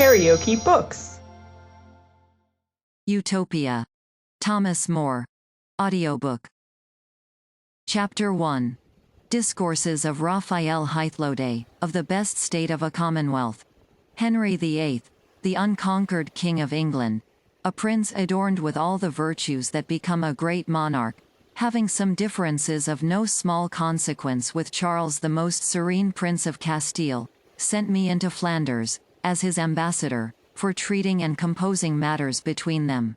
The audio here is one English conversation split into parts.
KaraokeBooks. Utopia. Thomas More. Audiobook. Chapter 1. Discourses of Raphael Hythlode, of the best state of a commonwealth. Henry VIII, the unconquered King of England, a prince adorned with all the virtues that become a great monarch, having some differences of no small consequence with Charles the most serene Prince of Castile, sent me into Flanders, as his ambassador, for treating and composing matters between them.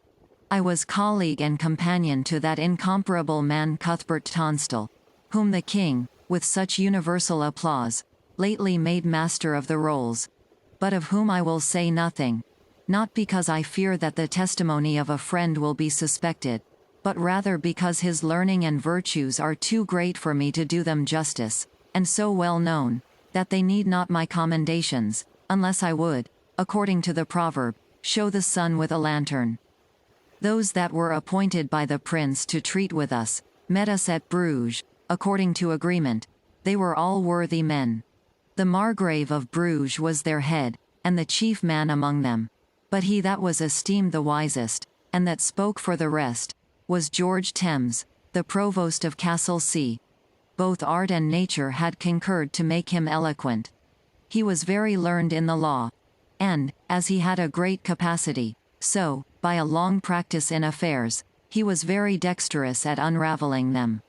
I was colleague and companion to that incomparable man Cuthbert Tonstal, whom the king, with such universal applause, lately made master of the rolls, but of whom I will say nothing, not because I fear that the testimony of a friend will be suspected, but rather because his learning and virtues are too great for me to do them justice, and so well known, that they need not my commendations, unless I would, according to the proverb, show the sun with a lantern. Those that were appointed by the prince to treat with us, met us at Bruges, according to agreement. They were all worthy men. The Margrave of Bruges was their head, and the chief man among them. But he that was esteemed the wisest, and that spoke for the rest, was George Thames, the provost of Castle C. Both art and nature had concurred to make him eloquent. He was very learned in the law, and, as he had a great capacity, so, by a long practice in affairs, he was very dexterous at unraveling them.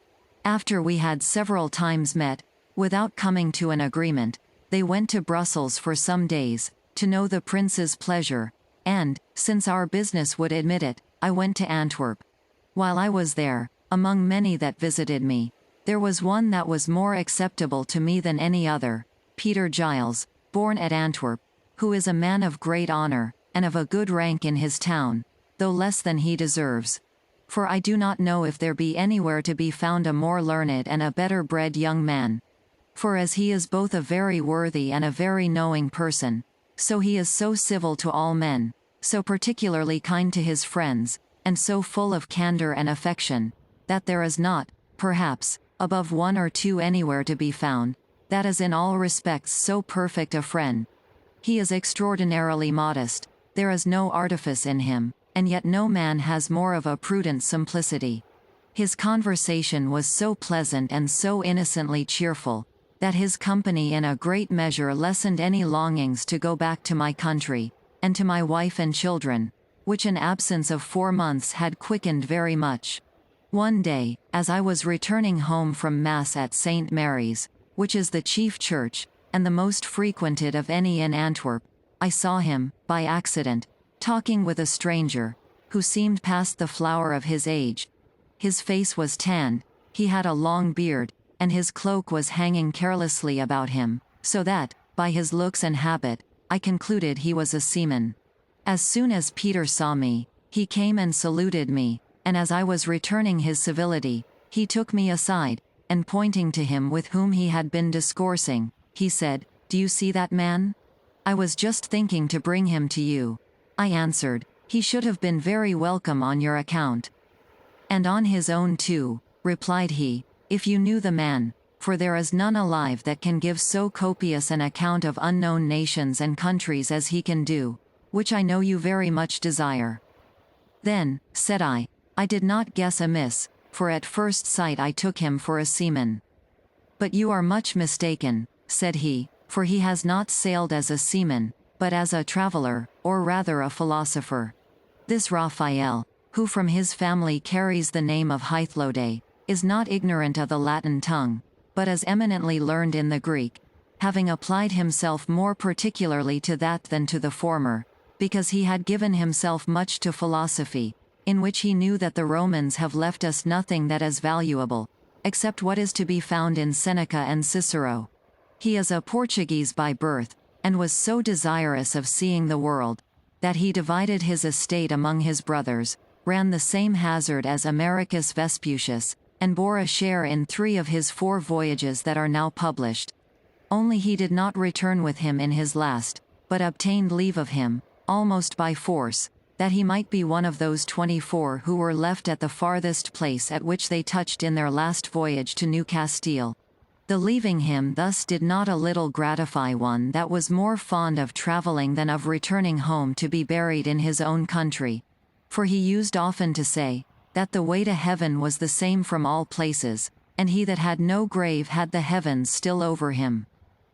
After we had several times met, without coming to an agreement, they went to Brussels for some days, to know the prince's pleasure, and, since our business would admit it, I went to Antwerp. While I was there, among many that visited me, there was one that was more acceptable to me than any other, Peter Giles, born at Antwerp, who is a man of great honor, and of a good rank in his town, though less than he deserves. For I do not know if there be anywhere to be found a more learned and a better bred young man. For as he is both a very worthy and a very knowing person, so he is so civil to all men, so particularly kind to his friends, and so full of candor and affection, that there is not, perhaps, above one or two anywhere to be found, that is in all respects so perfect a friend. He is extraordinarily modest, there is no artifice in him, and yet no man has more of a prudent simplicity. His conversation was so pleasant and so innocently cheerful, that his company in a great measure lessened any longings to go back to my country, and to my wife and children, which an absence of 4 months had quickened very much. One day, as I was returning home from Mass at St. Mary's, which is the chief church, and the most frequented of any in Antwerp, I saw him, by accident, talking with a stranger, who seemed past the flower of his age. His face was tanned, he had a long beard, and his cloak was hanging carelessly about him, so that, by his looks and habit, I concluded he was a seaman. As soon as Peter saw me, he came and saluted me, and as I was returning his civility, he took me aside, and pointing to him with whom he had been discoursing, he said, "Do you see that man? I was just thinking to bring him to you." I answered, "He should have been very welcome on your account." "And on his own too," replied he, "if you knew the man, for there is none alive that can give so copious an account of unknown nations and countries as he can do, which I know you very much desire." "Then," said I did not guess amiss, for at first sight I took him for a seaman. "But you are much mistaken," said he, "for he has not sailed as a seaman, but as a traveler, or rather a philosopher. This Raphael, who from his family carries the name of Hythlode, is not ignorant of the Latin tongue, but is eminently learned in the Greek, having applied himself more particularly to that than to the former, because he had given himself much to philosophy, in which he knew that the Romans have left us nothing that is valuable, except what is to be found in Seneca and Cicero. He is a Portuguese by birth, and was so desirous of seeing the world, that he divided his estate among his brothers, ran the same hazard as Americus Vespucius, and bore a share in 3 of his 4 voyages that are now published. Only he did not return with him in his last, but obtained leave of him, almost by force, that he might be one of those 24 who were left at the farthest place at which they touched in their last voyage to New Castile. The leaving him thus did not a little gratify one that was more fond of travelling than of returning home to be buried in his own country. For he used often to say, that the way to heaven was the same from all places, and he that had no grave had the heavens still over him.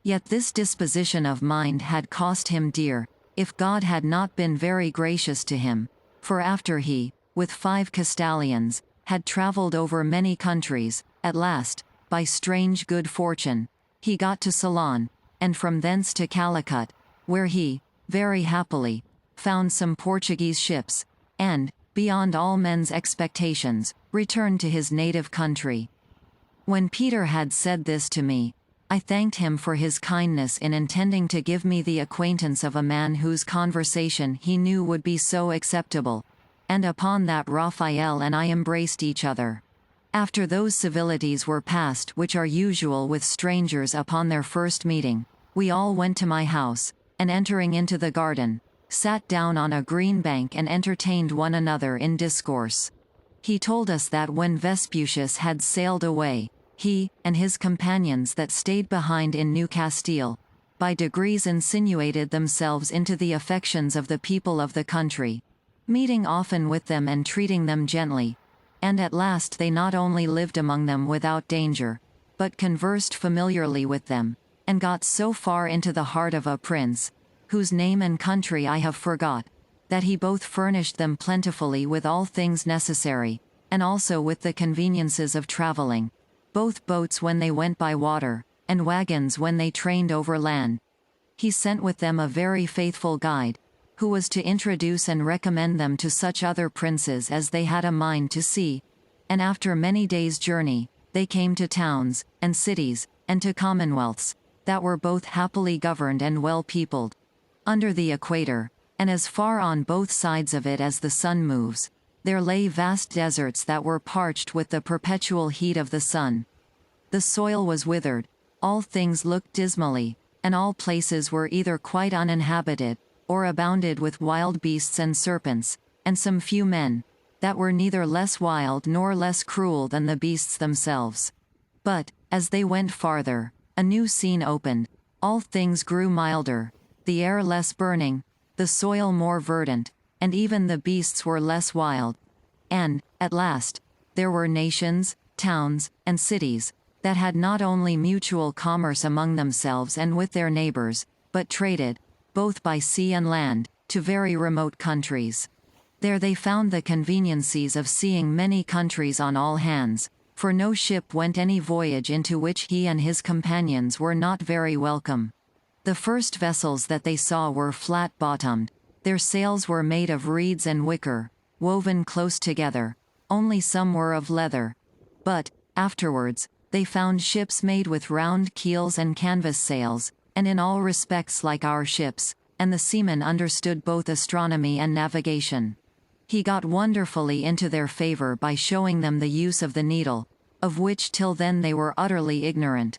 Yet this disposition of mind had cost him dear, if God had not been very gracious to him, for after he, with 5 Castalians, had travelled over many countries, at last, by strange good fortune, he got to Ceylon, and from thence to Calicut, where he, very happily, found some Portuguese ships, and, beyond all men's expectations, returned to his native country. When Peter had said this to me, I thanked him for his kindness in intending to give me the acquaintance of a man whose conversation he knew would be so acceptable, and upon that Raphael and I embraced each other. After those civilities were past which are usual with strangers upon their first meeting, we all went to my house, and entering into the garden, sat down on a green bank and entertained one another in discourse. He told us that when Vespucius had sailed away, he, and his companions that stayed behind in New Castile, by degrees insinuated themselves into the affections of the people of the country, meeting often with them and treating them gently, and at last they not only lived among them without danger, but conversed familiarly with them, and got so far into the heart of a prince, whose name and country I have forgot, that he both furnished them plentifully with all things necessary, and also with the conveniences of travelling, both boats when they went by water, and wagons when they trained over land. He sent with them a very faithful guide, who was to introduce and recommend them to such other princes as they had a mind to see, and after many days' journey, they came to towns, and cities, and to commonwealths, that were both happily governed and well peopled. Under the equator, and as far on both sides of it as the sun moves, there lay vast deserts that were parched with the perpetual heat of the sun. The soil was withered, all things looked dismally, and all places were either quite uninhabited, or abounded with wild beasts and serpents, and some few men, that were neither less wild nor less cruel than the beasts themselves. But, as they went farther, a new scene opened, all things grew milder, the air less burning, the soil more verdant, and even the beasts were less wild. And, at last, there were nations, towns, and cities, that had not only mutual commerce among themselves and with their neighbors, but traded, both by sea and land, to very remote countries. There they found the conveniencies of seeing many countries on all hands, for no ship went any voyage into which he and his companions were not very welcome. The first vessels that they saw were flat-bottomed, their sails were made of reeds and wicker, woven close together, only some were of leather. But, afterwards, they found ships made with round keels and canvas sails, and in all respects like our ships, and the seamen understood both astronomy and navigation. He got wonderfully into their favor by showing them the use of the needle, of which till then they were utterly ignorant.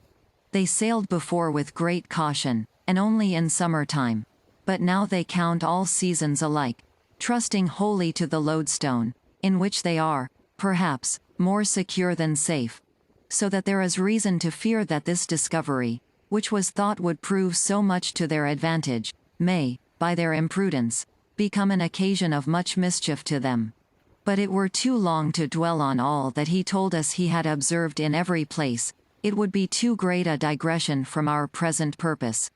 They sailed before with great caution, and only in summer time, but now they count all seasons alike, trusting wholly to the lodestone, in which they are, perhaps, more secure than safe. So that there is reason to fear that this discovery, which was thought would prove so much to their advantage, may, by their imprudence, become an occasion of much mischief to them. But it were too long to dwell on all that he told us he had observed in every place, it would be too great a digression from our present purpose.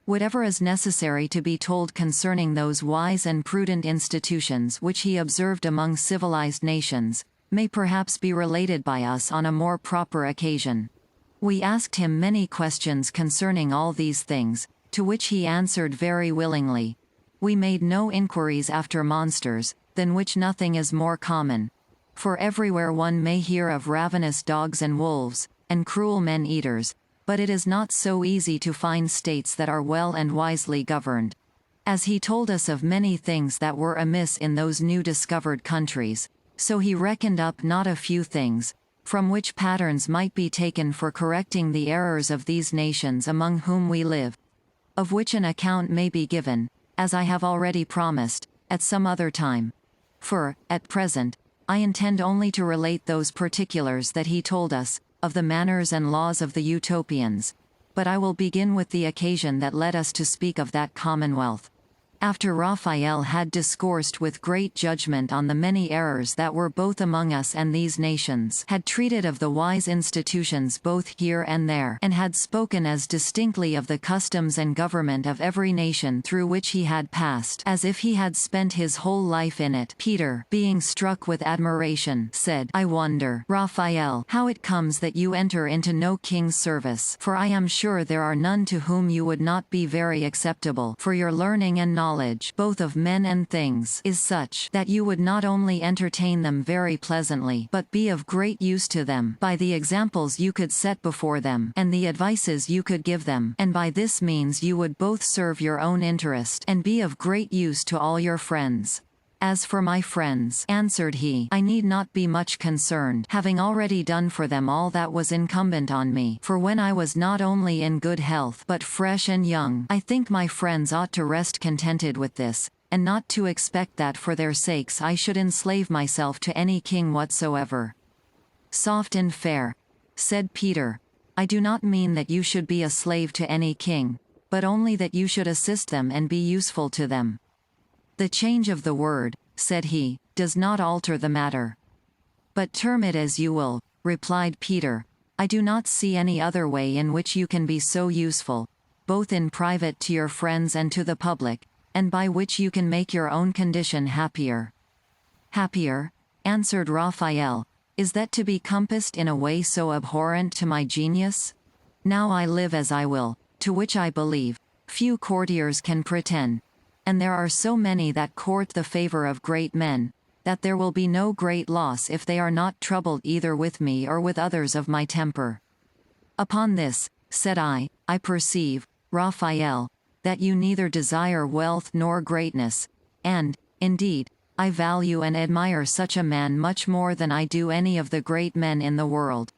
Whatever is necessary to be told concerning those wise and prudent institutions which he observed among civilized nations, may perhaps be related by us on a more proper occasion. We asked him many questions concerning all these things, to which he answered very willingly. We made no inquiries after monsters, than which nothing is more common. For everywhere one may hear of ravenous dogs and wolves, and cruel men-eaters, but it is not so easy to find states that are well and wisely governed. As he told us of many things that were amiss in those new discovered countries, so he reckoned up not a few things, from which patterns might be taken for correcting the errors of these nations among whom we live, of which an account may be given, as I have already promised, at some other time. For, at present, I intend only to relate those particulars that he told us, of the manners and laws of the Utopians. But I will begin with the occasion that led us to speak of that commonwealth. After Raphael had discoursed with great judgment on the many errors that were both among us and these nations, had treated of the wise institutions both here and there, and had spoken as distinctly of the customs and government of every nation through which he had passed, as if he had spent his whole life in it, Peter, being struck with admiration, said, I wonder, Raphael, how it comes that you enter into no king's service, for I am sure there are none to whom you would not be very acceptable, for your learning and knowledge, both of men and things, is such, that you would not only entertain them very pleasantly, but be of great use to them, by the examples you could set before them, and the advices you could give them, and by this means you would both serve your own interest, and be of great use to all your friends. As for my friends, answered he, I need not be much concerned, having already done for them all that was incumbent on me, for when I was not only in good health, but fresh and young, I think my friends ought to rest contented with this, and not to expect that for their sakes I should enslave myself to any king whatsoever. Soft and fair, said Peter, I do not mean that you should be a slave to any king, but only that you should assist them and be useful to them. The change of the word, said he, does not alter the matter. But term it as you will, replied Peter, I do not see any other way in which you can be so useful, both in private to your friends and to the public, and by which you can make your own condition happier. Happier, answered Raphael, is that to be compassed in a way so abhorrent to my genius? Now I live as I will, to which I believe, few courtiers can pretend, and there are so many that court the favor of great men, that there will be no great loss if they are not troubled either with me or with others of my temper. Upon this, said I perceive, Raphael, that you neither desire wealth nor greatness, and, indeed, I value and admire such a man much more than I do any of the great men in the world.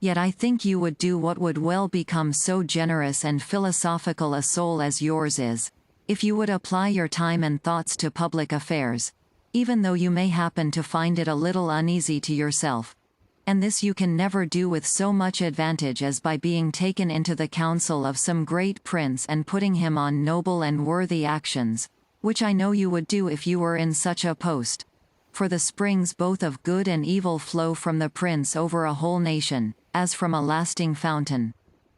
Yet I think you would do what would well become so generous and philosophical a soul as yours is, if you would apply your time and thoughts to public affairs, even though you may happen to find it a little uneasy to yourself. And this you can never do with so much advantage as by being taken into the council of some great prince and putting him on noble and worthy actions, which I know you would do if you were in such a post. For the springs both of good and evil flow from the prince over a whole nation, as from a lasting fountain.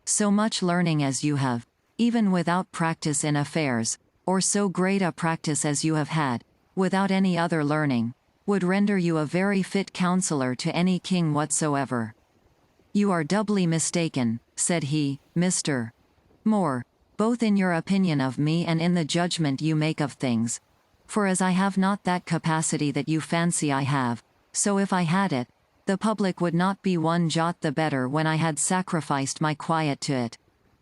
So much learning as you have, even without practice in affairs, or so great a practice as you have had, without any other learning, would render you a very fit counselor to any king whatsoever. You are doubly mistaken, said he, Mr. Moore, both in your opinion of me and in the judgment you make of things. For as I have not that capacity that you fancy I have, so if I had it, the public would not be one jot the better when I had sacrificed my quiet to it.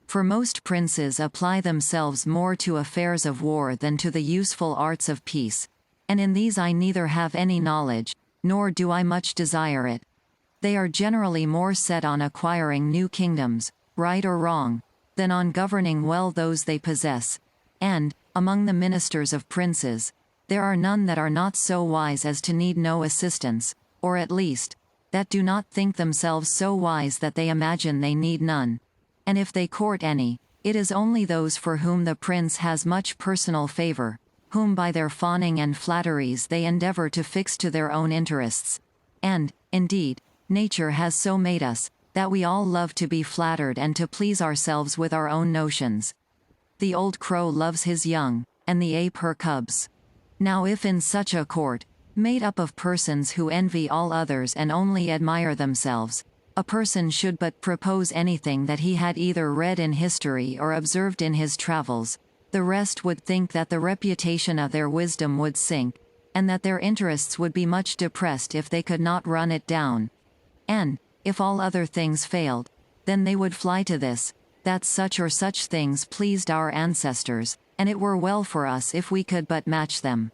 For most princes apply themselves more to affairs of war than to the useful arts of peace, and in these I neither have any knowledge, nor do I much desire it. They are generally more set on acquiring new kingdoms, right or wrong, than on governing well those they possess, and, among the ministers of princes, there are none that are not so wise as to need no assistance, or at least, that do not think themselves so wise that they imagine they need none. And if they court any, it is only those for whom the prince has much personal favor, whom by their fawning and flatteries they endeavor to fix to their own interests. And, indeed, nature has so made us, that we all love to be flattered and to please ourselves with our own notions. The old crow loves his young, and the ape her cubs. Now if in such a court, made up of persons who envy all others and only admire themselves, a person should but propose anything that he had either read in history or observed in his travels, the rest would think that the reputation of their wisdom would sink, and that their interests would be much depressed if they could not run it down. And, if all other things failed, then they would fly to this, that such or such things pleased our ancestors, and it were well for us if we could but match them.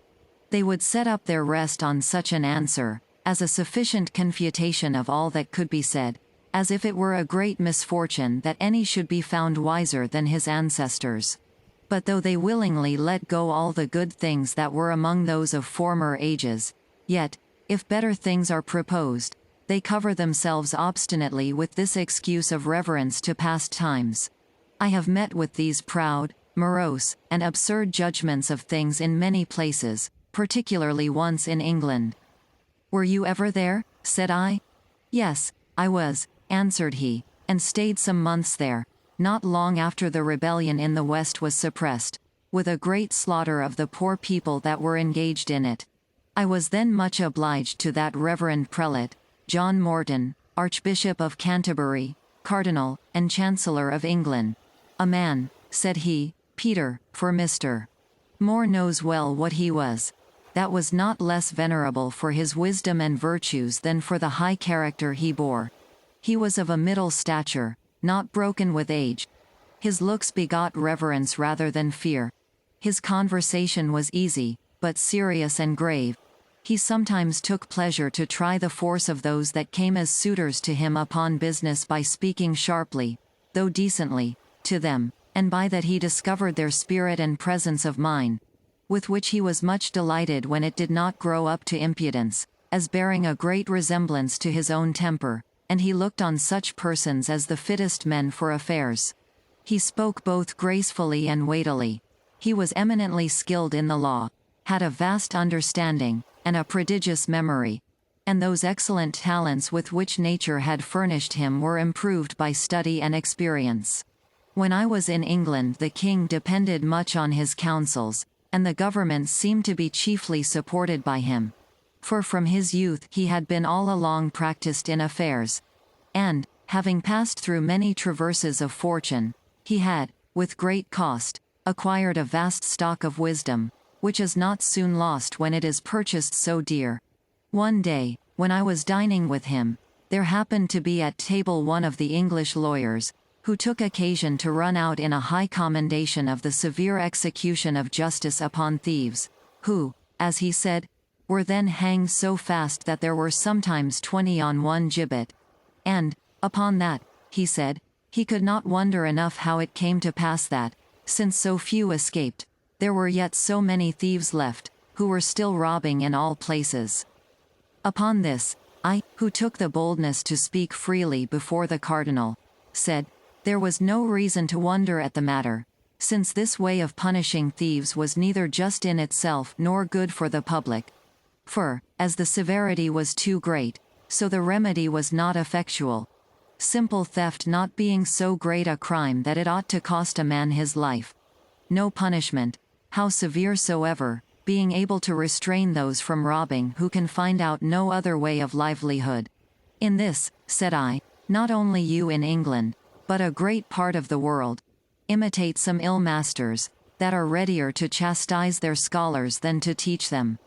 They would set up their rest on such an answer, as a sufficient confutation of all that could be said, as if it were a great misfortune that any should be found wiser than his ancestors. But though they willingly let go all the good things that were among those of former ages, yet, if better things are proposed, they cover themselves obstinately with this excuse of reverence to past times. I have met with these proud, morose, and absurd judgments of things in many places, particularly once in England. Were you ever there? Said I. Yes, I was, answered he, and stayed some months there, not long after the rebellion in the West was suppressed, with a great slaughter of the poor people that were engaged in it. I was then much obliged to that reverend prelate, John Morton, Archbishop of Canterbury, Cardinal, and Chancellor of England. A man, said he, Peter, for Mr. More knows well what he was. That was not less venerable for his wisdom and virtues than for the high character he bore. He was of a middle stature, not broken with age. His looks begot reverence rather than fear. His conversation was easy, but serious and grave. He sometimes took pleasure to try the force of those that came as suitors to him upon business by speaking sharply, though decently, to them, and by that he discovered their spirit and presence of mind, with which he was much delighted when it did not grow up to impudence, as bearing a great resemblance to his own temper, and he looked on such persons as the fittest men for affairs. He spoke both gracefully and weightily. He was eminently skilled in the law, had a vast understanding, and a prodigious memory, and those excellent talents with which nature had furnished him were improved by study and experience. When I was in England, the king depended much on his counsels, and the government seemed to be chiefly supported by him. For from his youth he had been all along practiced in affairs, and, having passed through many traverses of fortune, he had, with great cost, acquired a vast stock of wisdom, which is not soon lost when it is purchased so dear. One day, when I was dining with him, there happened to be at table one of the English lawyers, who took occasion to run out in a high commendation of the severe execution of justice upon thieves, who, as he said, were then hanged so fast that there were sometimes 20 on one gibbet. And, upon that, he said, he could not wonder enough how it came to pass that, since so few escaped, there were yet so many thieves left, who were still robbing in all places. Upon this, I, who took the boldness to speak freely before the cardinal, said, there was no reason to wonder at the matter, since this way of punishing thieves was neither just in itself nor good for the public. For, as the severity was too great, so the remedy was not effectual. Simple theft not being so great a crime that it ought to cost a man his life. No punishment, how severe soever, being able to restrain those from robbing who can find out no other way of livelihood. In this, said I, not only you in England, but a great part of the world, imitate some ill masters, that are readier to chastise their scholars than to teach them.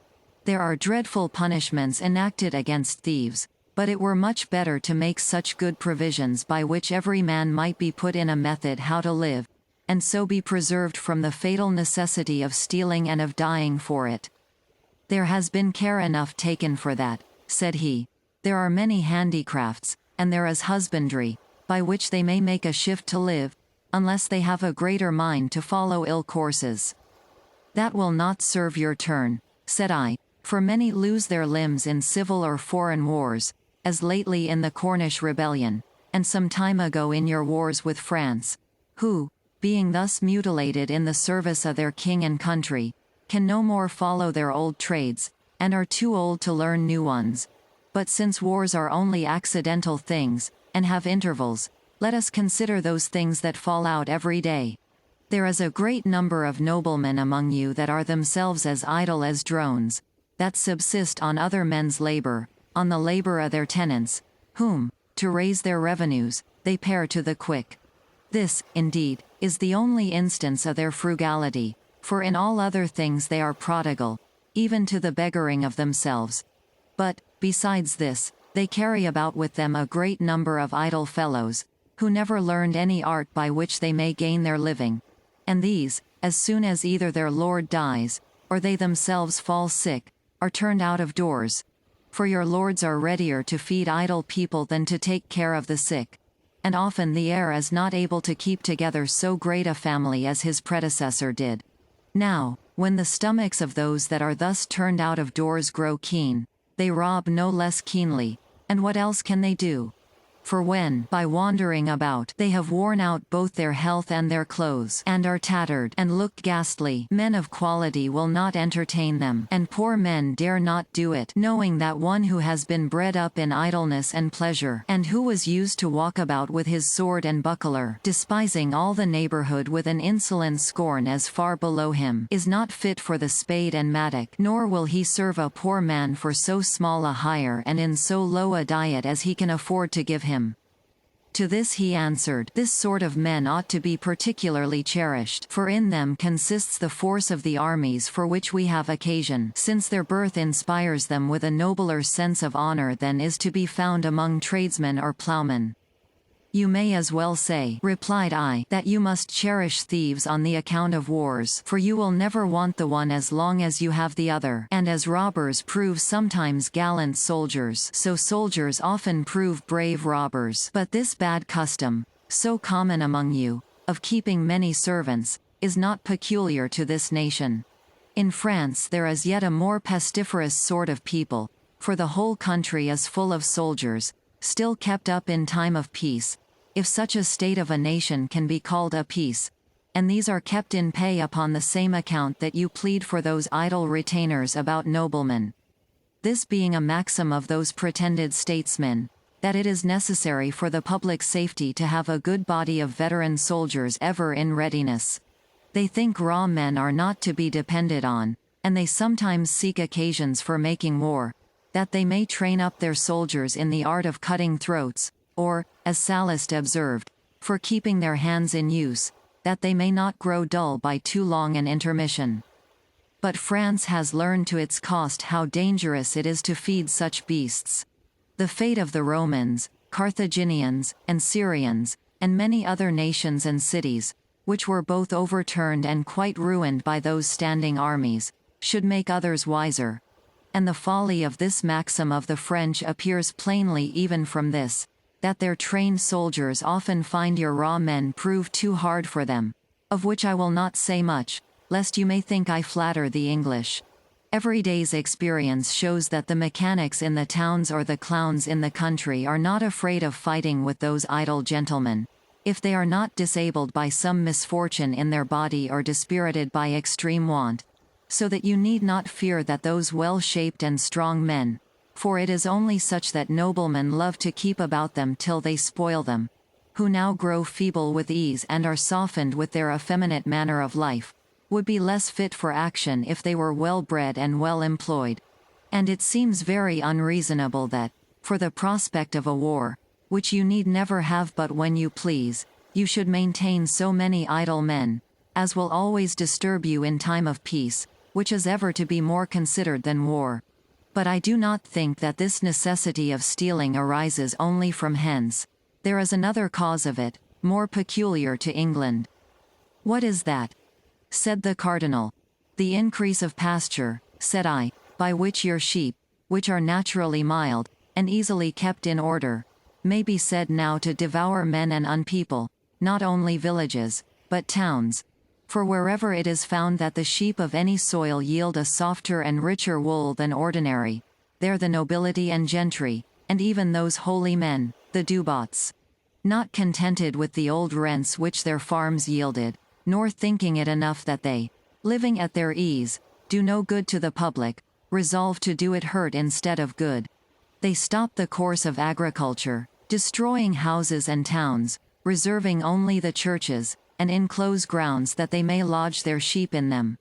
There are dreadful punishments enacted against thieves, but it were much better to make such good provisions by which every man might be put in a method how to live, and so be preserved from the fatal necessity of stealing and of dying for it. There has been care enough taken for that, said he. There are many handicrafts, and there is husbandry, by which they may make a shift to live, unless they have a greater mind to follow ill courses. That will not serve your turn, said I, for many lose their limbs in civil or foreign wars, as lately in the Cornish rebellion, and some time ago in your wars with France, who, being thus mutilated in the service of their king and country, can no more follow their old trades, and are too old to learn new ones. But since wars are only accidental things, and have intervals, let us consider those things that fall out every day. There is a great number of noblemen among you that are themselves as idle as drones, that subsist on other men's labor, on the labor of their tenants, whom, to raise their revenues, they pare to the quick. This, indeed, is the only instance of their frugality, for in all other things they are prodigal, even to the beggaring of themselves. But, besides this, they carry about with them a great number of idle fellows, who never learned any art by which they may gain their living. And these, as soon as either their lord dies, or they themselves fall sick, are turned out of doors. For your lords are readier to feed idle people than to take care of the sick. And often the heir is not able to keep together so great a family as his predecessor did. Now, when the stomachs of those that are thus turned out of doors grow keen, they rob no less keenly, And what else can they do? For when, by wandering about, they have worn out both their health and their clothes, and are tattered, and look ghastly, men of quality will not entertain them, and poor men dare not do it, knowing that one who has been bred up in idleness and pleasure, and who was used to walk about with his sword and buckler, despising all the neighborhood with an insolent scorn as far below him, is not fit for the spade and mattock, nor will he serve a poor man for so small a hire and in so low a diet as he can afford to give him. To this he answered, this sort of men ought to be particularly cherished, for in them consists the force of the armies for which we have occasion, since their birth inspires them with a nobler sense of honor than is to be found among tradesmen or ploughmen. You may as well say, replied I, that you must cherish thieves on the account of wars, for you will never want the one as long as you have the other, and as robbers prove sometimes gallant soldiers, so soldiers often prove brave robbers. But this bad custom, so common among you, of keeping many servants, is not peculiar to this nation. In France there is yet a more pestiferous sort of people, for the whole country is full of soldiers, still kept up in time of peace, if such a state of a nation can be called a peace, and these are kept in pay upon the same account that you plead for those idle retainers about noblemen. This being a maxim of those pretended statesmen, that it is necessary for the public safety to have a good body of veteran soldiers ever in readiness. They think raw men are not to be depended on, and they sometimes seek occasions for making war, that they may train up their soldiers in the art of cutting throats, or, as Sallust observed, for keeping their hands in use, that they may not grow dull by too long an intermission. But France has learned to its cost how dangerous it is to feed such beasts. The fate of the Romans, Carthaginians, and Syrians, and many other nations and cities, which were both overturned and quite ruined by those standing armies, should make others wiser. And the folly of this maxim of the French appears plainly even from this, that their trained soldiers often find your raw men prove too hard for them, of which I will not say much, lest you may think I flatter the English. Every day's experience shows that the mechanics in the towns or the clowns in the country are not afraid of fighting with those idle gentlemen, if they are not disabled by some misfortune in their body or dispirited by extreme want, so that you need not fear that those well-shaped and strong men, for it is only such that noblemen love to keep about them till they spoil them, who now grow feeble with ease and are softened with their effeminate manner of life, would be less fit for action if they were well bred and well employed. And it seems very unreasonable that, for the prospect of a war, which you need never have but when you please, you should maintain so many idle men, as will always disturb you in time of peace, which is ever to be more considered than war. But I do not think that this necessity of stealing arises only from hence. There is another cause of it, more peculiar to England. What is that? Said the cardinal. The increase of pasture, said I, by which your sheep, which are naturally mild, and easily kept in order, may be said now to devour men and unpeople, not only villages, but towns. For wherever it is found that the sheep of any soil yield a softer and richer wool than ordinary, there the nobility and gentry, and even those holy men, the Dubots, not contented with the old rents which their farms yielded, nor thinking it enough that they, living at their ease, do no good to the public, resolve to do it hurt instead of good. They stop the course of agriculture, destroying houses and towns, reserving only the churches, and enclose grounds that they may lodge their sheep in them.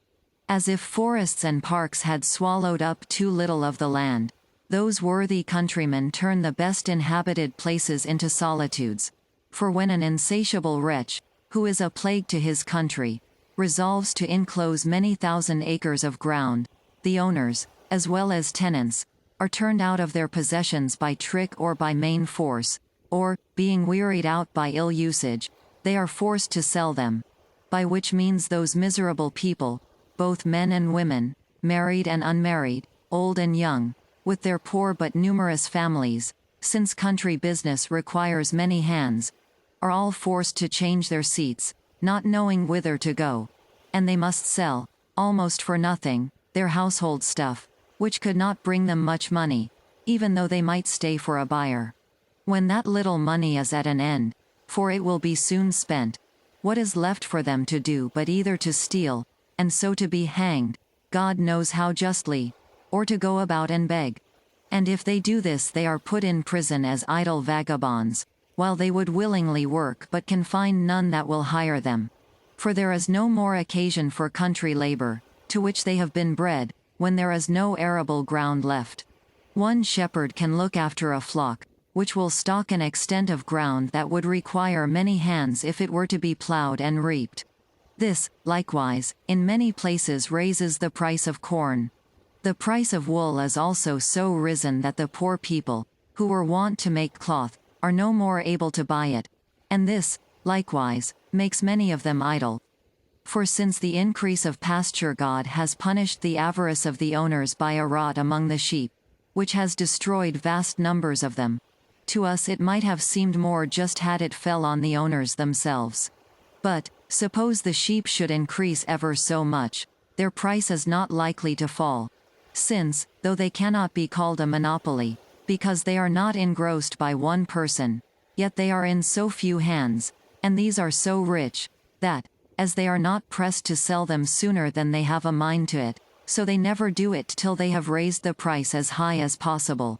As if forests and parks had swallowed up too little of the land, those worthy countrymen turn the best inhabited places into solitudes. For when an insatiable wretch, who is a plague to his country, resolves to enclose many thousand acres of ground, the owners, as well as tenants, are turned out of their possessions by trick or by main force, or, being wearied out by ill usage, they are forced to sell them, by which means those miserable people, both men and women, married and unmarried, old and young, with their poor but numerous families, since country business requires many hands, are all forced to change their seats, not knowing whither to go, and they must sell, almost for nothing, their household stuff, which could not bring them much money, even though they might stay for a buyer. When that little money is at an end, for it will be soon spent, what is left for them to do but either to steal, and so to be hanged, God knows how justly, or to go about and beg? And if they do this, they are put in prison as idle vagabonds, while they would willingly work but can find none that will hire them. For there is no more occasion for country labor, to which they have been bred, when there is no arable ground left. One shepherd can look after a flock, which will stock an extent of ground that would require many hands if it were to be plowed and reaped. This, likewise, in many places raises the price of corn. The price of wool is also so risen that the poor people, who were wont to make cloth, are no more able to buy it, and this, likewise, makes many of them idle. For since the increase of pasture God has punished the avarice of the owners by a rot among the sheep, which has destroyed vast numbers of them, to us it might have seemed more just had it fell on the owners themselves. But, suppose the sheep should increase ever so much, their price is not likely to fall, since, though they cannot be called a monopoly, because they are not engrossed by one person, yet they are in so few hands, and these are so rich, that, as they are not pressed to sell them sooner than they have a mind to it, so they never do it till they have raised the price as high as possible.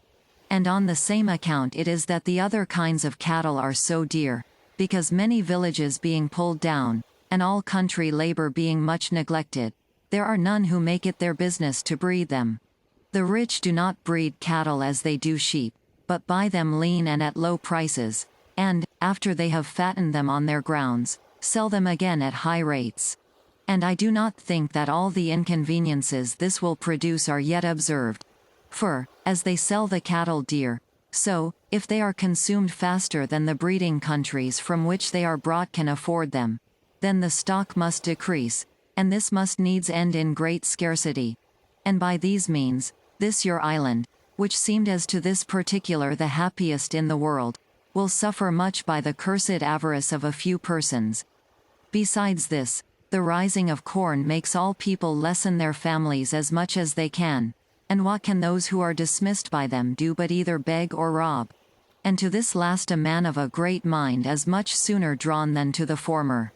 And on the same account it is that the other kinds of cattle are so dear, because many villages being pulled down, and all country labor being much neglected, there are none who make it their business to breed them. The rich do not breed cattle as they do sheep, but buy them lean and at low prices, and, after they have fattened them on their grounds, sell them again at high rates. And I do not think that all the inconveniences this will produce are yet observed. For, as they sell the cattle dear, so, if they are consumed faster than the breeding countries from which they are brought can afford them, then the stock must decrease, and this must needs end in great scarcity. And by these means, this your island, which seemed as to this particular the happiest in the world, will suffer much by the cursed avarice of a few persons. Besides this, the rising of corn makes all people lessen their families as much as they can, and what can those who are dismissed by them do but either beg or rob? And to this last a man of a great mind is much sooner drawn than to the former.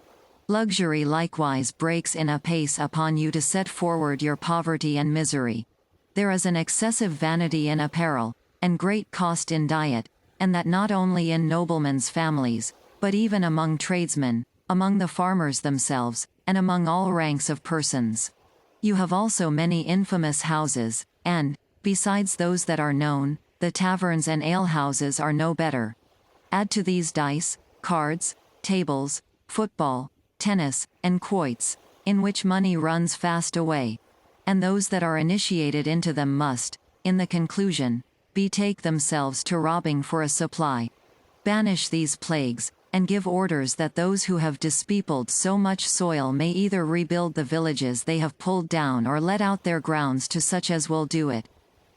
Luxury likewise breaks in apace upon you to set forward your poverty and misery. There is an excessive vanity in apparel, and great cost in diet, and that not only in noblemen's families, but even among tradesmen, among the farmers themselves, and among all ranks of persons. You have also many infamous houses, and, besides those that are known, the taverns and alehouses are no better. Add to these dice, cards, tables, football, tennis, and quoits, in which money runs fast away, and those that are initiated into them must, in the conclusion, betake themselves to robbing for a supply. Banish these plagues, and give orders that those who have dispeopled so much soil may either rebuild the villages they have pulled down or let out their grounds to such as will do it.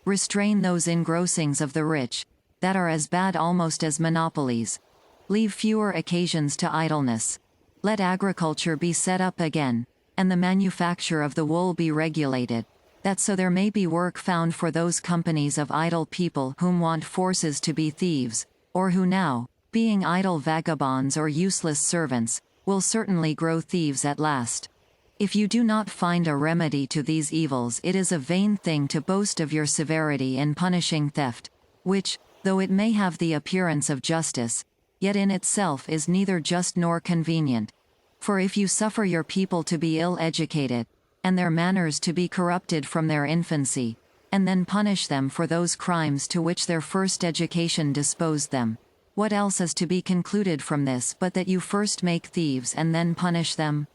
Restrain those engrossings of the rich, that are as bad almost as monopolies. Leave fewer occasions to idleness. Let agriculture be set up again, and the manufacture of the wool be regulated, that so there may be work found for those companies of idle people whom want forces to be thieves, or who now, being idle vagabonds or useless servants, will certainly grow thieves at last. If you do not find a remedy to these evils, it is a vain thing to boast of your severity in punishing theft, which, though it may have the appearance of justice, yet in itself is neither just nor convenient. For if you suffer your people to be ill-educated, and their manners to be corrupted from their infancy, and then punish them for those crimes to which their first education disposed them, what else is to be concluded from this but that you first make thieves and then punish them?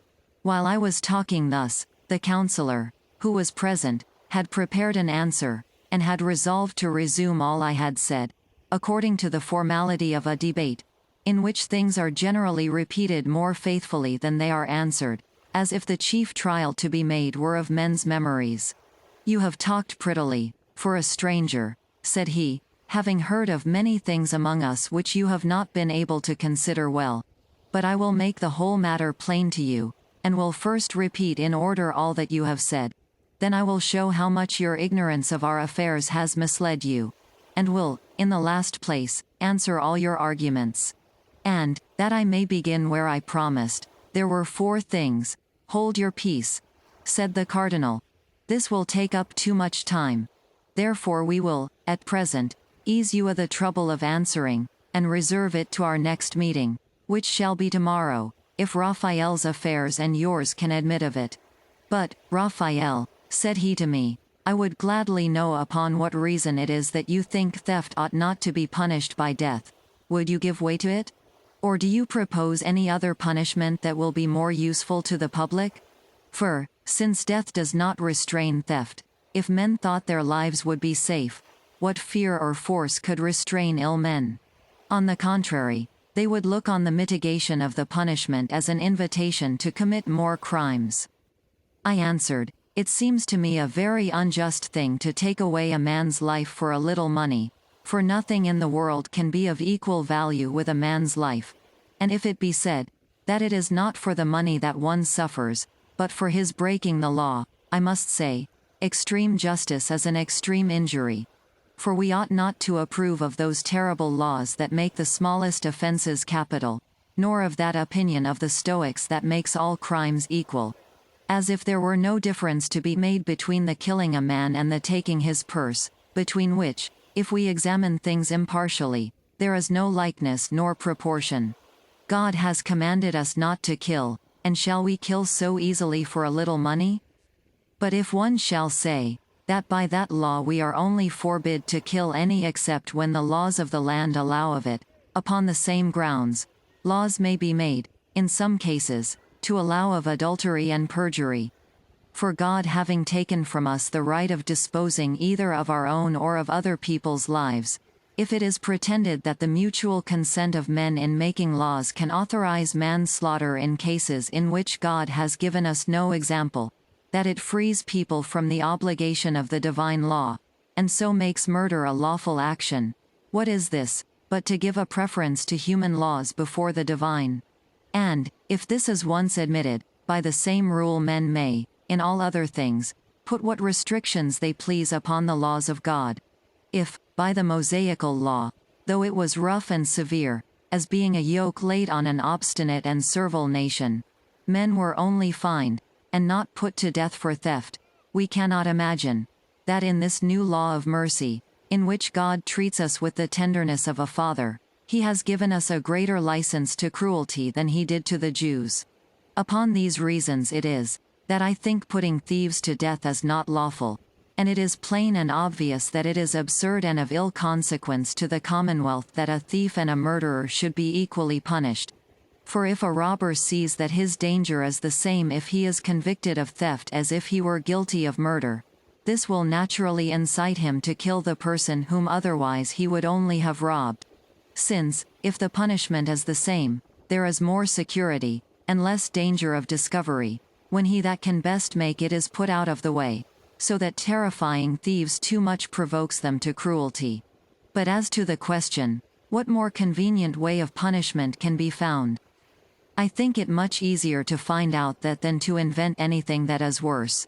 While I was talking thus, the counselor, who was present, had prepared an answer, and had resolved to resume all I had said, according to the formality of a debate, in which things are generally repeated more faithfully than they are answered, as if the chief trial to be made were of men's memories. You have talked prettily, for a stranger, said he, having heard of many things among us which you have not been able to consider well. But I will make the whole matter plain to you, and will first repeat in order all that you have said. Then I will show how much your ignorance of our affairs has misled you. and will, in the last place, answer all your arguments. And, that I may begin where I promised, there were 4 things. Hold your peace, said the cardinal. This will take up too much time. Therefore we will, at present, ease you of the trouble of answering, and reserve it to our next meeting, which shall be tomorrow, if Raphael's affairs and yours can admit of it. But, Raphael, said he to me, I would gladly know upon what reason it is that you think theft ought not to be punished by death. Would you give way to it? Or do you propose any other punishment that will be more useful to the public? For, since death does not restrain theft, if men thought their lives would be safe, what fear or force could restrain ill men? On the contrary, they would look on the mitigation of the punishment as an invitation to commit more crimes. I answered, it seems to me a very unjust thing to take away a man's life for a little money, for nothing in the world can be of equal value with a man's life. And if it be said, that it is not for the money that one suffers, but for his breaking the law, I must say, extreme justice is an extreme injury. For we ought not to approve of those terrible laws that make the smallest offences capital, nor of that opinion of the Stoics that makes all crimes equal. As if there were no difference to be made between the killing a man and the taking his purse, between which, if we examine things impartially, there is no likeness nor proportion. God has commanded us not to kill, and shall we kill so easily for a little money? But if one shall say, that by that law we are only forbid to kill any except when the laws of the land allow of it, upon the same grounds, laws may be made, in some cases, to allow of adultery and perjury. For God having taken from us the right of disposing either of our own or of other people's lives, if it is pretended that the mutual consent of men in making laws can authorize manslaughter in cases in which God has given us no example, that it frees people from the obligation of the divine law, and so makes murder a lawful action, what is this, but to give a preference to human laws before the divine? And, if this is once admitted, by the same rule men may, in all other things, put what restrictions they please upon the laws of God. If, by the Mosaical law, though it was rough and severe, as being a yoke laid on an obstinate and servile nation, men were only fined, and not put to death for theft, we cannot imagine, that in this new law of mercy, in which God treats us with the tenderness of a father, he has given us a greater license to cruelty than he did to the Jews. Upon these reasons it is, that I think putting thieves to death is not lawful, and it is plain and obvious that it is absurd and of ill consequence to the commonwealth that a thief and a murderer should be equally punished. For if a robber sees that his danger is the same if he is convicted of theft as if he were guilty of murder, this will naturally incite him to kill the person whom otherwise he would only have robbed. Since, if the punishment is the same, there is more security, and less danger of discovery, when he that can best make it is put out of the way, so that terrifying thieves too much provokes them to cruelty. But as to the question, what more convenient way of punishment can be found? I think it much easier to find out that than to invent anything that is worse.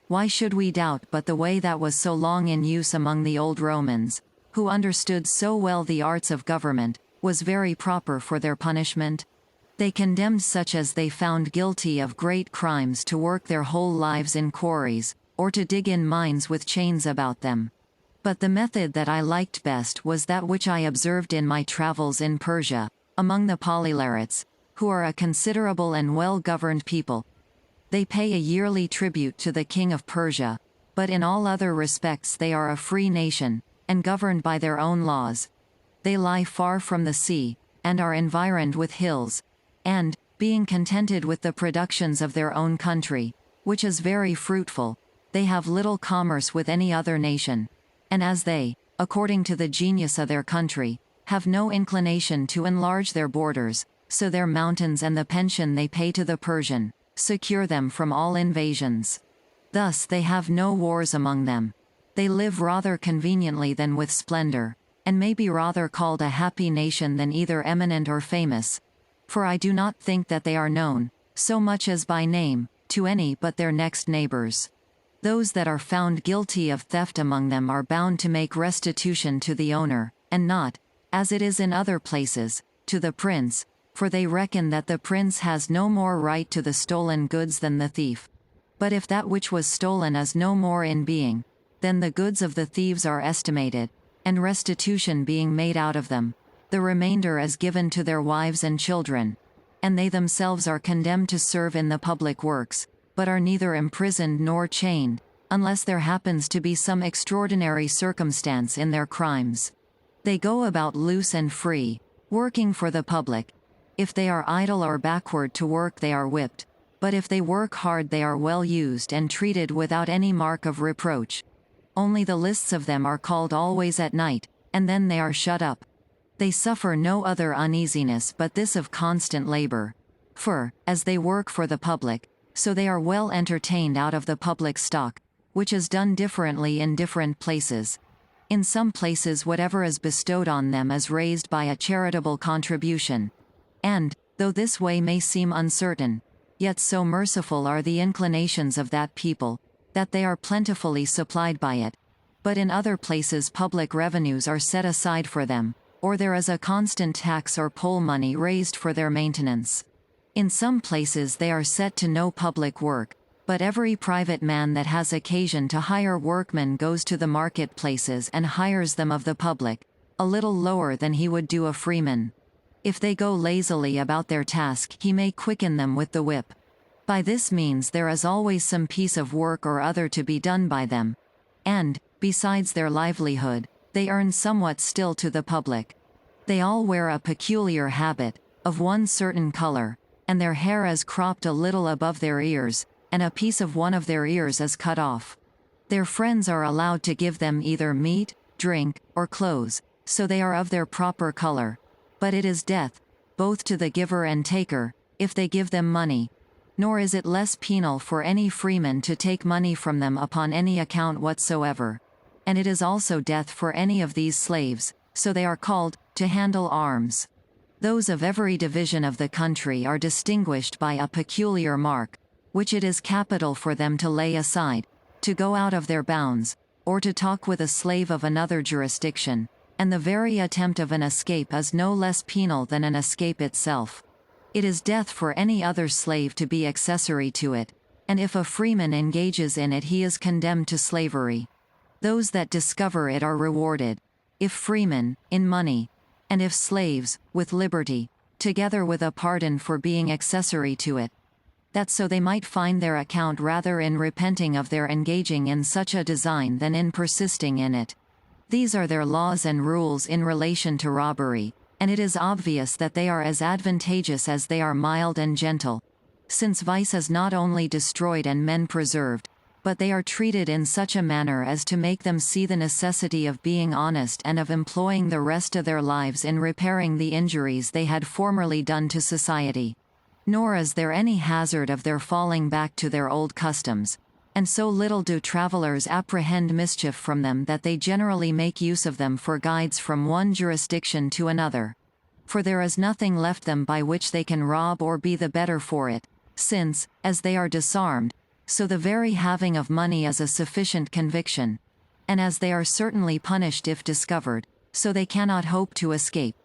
Why should we doubt but the way that was so long in use among the old Romans, who understood so well the arts of government, was very proper for their punishment? They condemned such as they found guilty of great crimes to work their whole lives in quarries, or to dig in mines with chains about them. But the method that I liked best was that which I observed in my travels in Persia, among the Polylarites, who are a considerable and well-governed people. They pay a yearly tribute to the king of Persia, but in all other respects they are a free nation, and governed by their own laws. They lie far from the sea, and are environed with hills, and, being contented with the productions of their own country, which is very fruitful, they have little commerce with any other nation, and as they, according to the genius of their country, have no inclination to enlarge their borders, so their mountains and the pension they pay to the Persian, secure them from all invasions. Thus they have no wars among them. They live rather conveniently than with splendor, and may be rather called a happy nation than either eminent or famous. For I do not think that they are known, so much as by name, to any but their next neighbors. Those that are found guilty of theft among them are bound to make restitution to the owner, and not, as it is in other places, to the prince, for they reckon that the prince has no more right to the stolen goods than the thief. But if that which was stolen is no more in being, then the goods of the thieves are estimated, and restitution being made out of them, the remainder is given to their wives and children, and they themselves are condemned to serve in the public works, but are neither imprisoned nor chained, unless there happens to be some extraordinary circumstance in their crimes. They go about loose and free, working for the public. If they are idle or backward to work they are whipped, but if they work hard they are well used and treated without any mark of reproach. Only the lists of them are called always at night, and then they are shut up. They suffer no other uneasiness but this of constant labor. For, as they work for the public, so they are well entertained out of the public stock, which is done differently in different places. In some places whatever is bestowed on them is raised by a charitable contribution. And, though this way may seem uncertain, yet so merciful are the inclinations of that people, that they are plentifully supplied by it. But in other places public revenues are set aside for them, or there is a constant tax or poll money raised for their maintenance. In some places they are set to no public work, but every private man that has occasion to hire workmen goes to the marketplaces and hires them of the public, a little lower than he would do a freeman. If they go lazily about their task he may quicken them with the whip. By this means there is always some piece of work or other to be done by them, and, besides their livelihood, they earn somewhat still to the public. They all wear a peculiar habit, of one certain color, and their hair is cropped a little above their ears, and a piece of one of their ears is cut off. Their friends are allowed to give them either meat, drink, or clothes, so they are of their proper color. But it is death, both to the giver and taker, if they give them money. Nor is it less penal for any freeman to take money from them upon any account whatsoever. And it is also death for any of these slaves, so they are called, to handle arms. Those of every division of the country are distinguished by a peculiar mark, which it is capital for them to lay aside, to go out of their bounds, or to talk with a slave of another jurisdiction, and the very attempt of an escape is no less penal than an escape itself. It is death for any other slave to be accessory to it, and if a freeman engages in it he is condemned to slavery. Those that discover it are rewarded, if freemen, in money, and if slaves, with liberty, together with a pardon for being accessory to it. That so they might find their account rather in repenting of their engaging in such a design than in persisting in it. These are their laws and rules in relation to robbery, and it is obvious that they are as advantageous as they are mild and gentle, since vice is not only destroyed and men preserved, but they are treated in such a manner as to make them see the necessity of being honest and of employing the rest of their lives in repairing the injuries they had formerly done to society. Nor is there any hazard of their falling back to their old customs, and so little do travelers apprehend mischief from them that they generally make use of them for guides from one jurisdiction to another. For there is nothing left them by which they can rob or be the better for it, since, as they are disarmed, so the very having of money is a sufficient conviction, and as they are certainly punished if discovered, so they cannot hope to escape.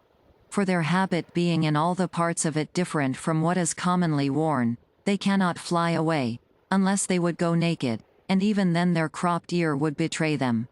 For their habit being in all the parts of it different from what is commonly worn, they cannot fly away, unless they would go naked, and even then their cropped ear would betray them.